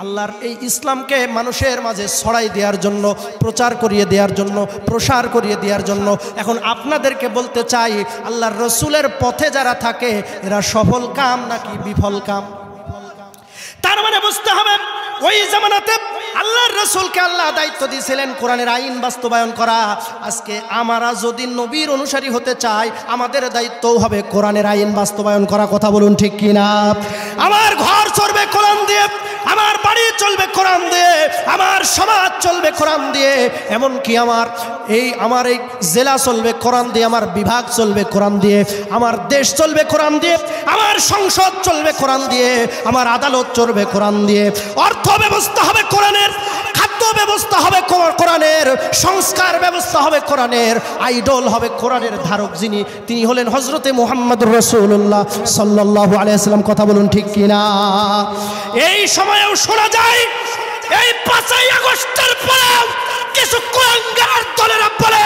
আল্লাহর এই ইসলামকে মানুষের মাঝে ছড়াই দেওয়ার জন্য, প্রচার করিয়ে দেওয়ার জন্য, প্রসার করিয়ে দেওয়ার জন্য। এখন আপনাদেরকে বলতে চাই আল্লাহর রাসূলের পথে যারা থাকে এরা সফল কাম নাকি বিফল কাম? তার মানে বুঝতে হবে ওই জামানাতে আল্লাহর রাসূলকে আল্লাহ দায়িত্ব দিয়েছিলেন কোরআনের আইন বাস্তবায়ন করা। আজকে আমরা যদি নবীর অনুসারী হতে চাই আমাদের দায়িত্বও হবে কোরআনের আইন বাস্তবায়ন করা। কথা বলুন ঠিক কিনা? আমার ঘর চলবে কোরআন দিয়ে, আমার বাড়ি চলবে কোরআন দিয়ে, আমার সমাজ চলবে কোরআন দিয়ে, এমনকি আমার এই জেলা চলবে কোরআন দিয়ে, আমার বিভাগ চলবে কোরআন দিয়ে, আমার দেশ চলবে কোরআন দিয়ে, আমার সংসদ চলবে কোরআন দিয়ে, আমার আদালত চলবে কোরআন দিয়ে। অর্থ ব্যবস্থা হবে কোরআনের, খাদ্য ব্যবস্থা হবে কোরআনের, সংস্কার ব্যবস্থা হবে কোরআনের, আইডল হবে কোরআনের ধারক যিনি, তিনি হলেন হযরতে মুহাম্মদুর রাসূলুল্লাহ সাল্লাল্লাহু আলাইহি ওয়াসাল্লাম। কথা বলুন ঠিক কিনা? এই সময়েও শোনা যায় এই 5ই আগস্টের পরেও কিছু কুলাঙ্গার দলেরা বলে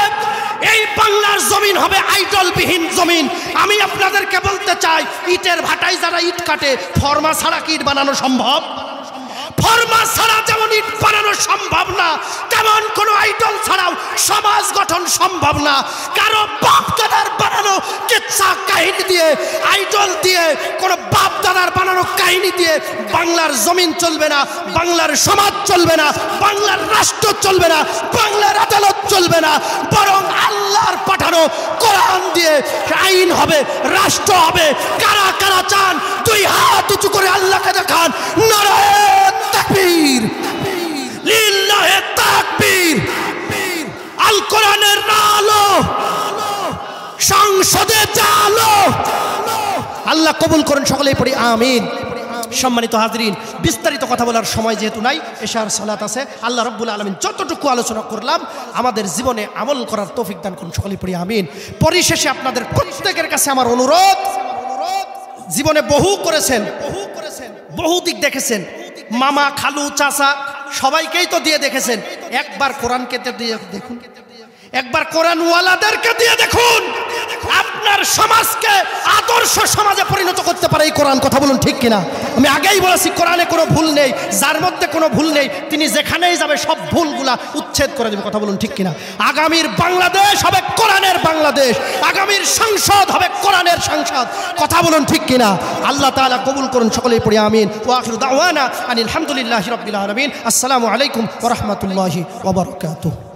এই বাংলার জমিন হবে আইডলবিহীন জমিন। আমি আপনাদেরকে বলতে চাই ইটের ভাটায় যারা ইট কাটে ফরমা ছাড়া কি ইট বানানো সম্ভব? ফরমা ছাড়া যেমন ইট বানানো সম্ভব না, তেমন কোনো আইডল ছাড়াও সমাজ গঠন সম্ভব না। কারো বাপ দাদার বানানো কিচ্ছা কাহিনী দিয়ে, আইডল দিয়ে, কোনো বাপ দাদার বানানো কাহিনী দিয়ে বাংলার জমিন চলবে না, বাংলার সমাজ চলবে না, বাংলার রাষ্ট্র চলবে না, বাংলার আদালত চলবে না। বরং আল্লাহর পাঠানো কোরআন দিয়ে আইন হবে, রাষ্ট্র হবে। কারা কারা চান দুই হাত উঁচু করে আল্লাহকে দেখান। নারায়ে তাকবীর, লিল্লাহে তাকবীর। আল কোরআনের আলো সংসদে চালো। আল্লাহ কবুল করেন, সকলেই পড়ি আমিন। সম্মানিত হাজরিন, বিস্তারিত কথা বলার সময় যেহেতু নাই, এশার সালাত আছে। আল্লাহ রাব্বুল আলামিন যতটুকু আলোচনা করলাম আমাদের জীবনে আমল করার তৌফিক দান করুন, সকলেই পড়ি আমিন। পরিশেষে আপনাদের প্রত্যেকের কাছে আমার অনুরোধ, জীবনে বহু করেছেন, বহু দিক দেখেছেন, মামা খালু চাচা সবাইকেই তো দিয়ে দেখেছেন। একবার কোরআনকে দিয়ে দেখুন, একবার কোরআনওয়ালাদেরকে দিয়ে দেখুন। আপনার সমাজকে আদর্শ সমাজে পরিণত করতে পারে এই কোরআন। কথা বলুন ঠিক কিনা? আমি আগেই বলেছি কোরআনে কোনো ভুল নেই, যার মধ্যে কোনো ভুল নেই তিনি যেখানেই যাবে সব ভুলগুলা উচ্ছেদ করে দেবে। কথা বলুন ঠিক কিনা? আগামীর বাংলাদেশ হবে কোরআনের বাংলাদেশ, আগামীর সংসদ হবে কোরআনের সংসদ। কথা বলুন ঠিক কিনা? আল্লাহ তাআলা কবুল করুন, সকলেই পড়ি আমিন। ওয়া আখিরু দাওয়ানা আনিল হামদুলিল্লাহি রাব্বিল আলামিন। আসসালামু আলাইকুম ওয়া রাহমাতুল্লাহি ওয়া বারাকাতুহু।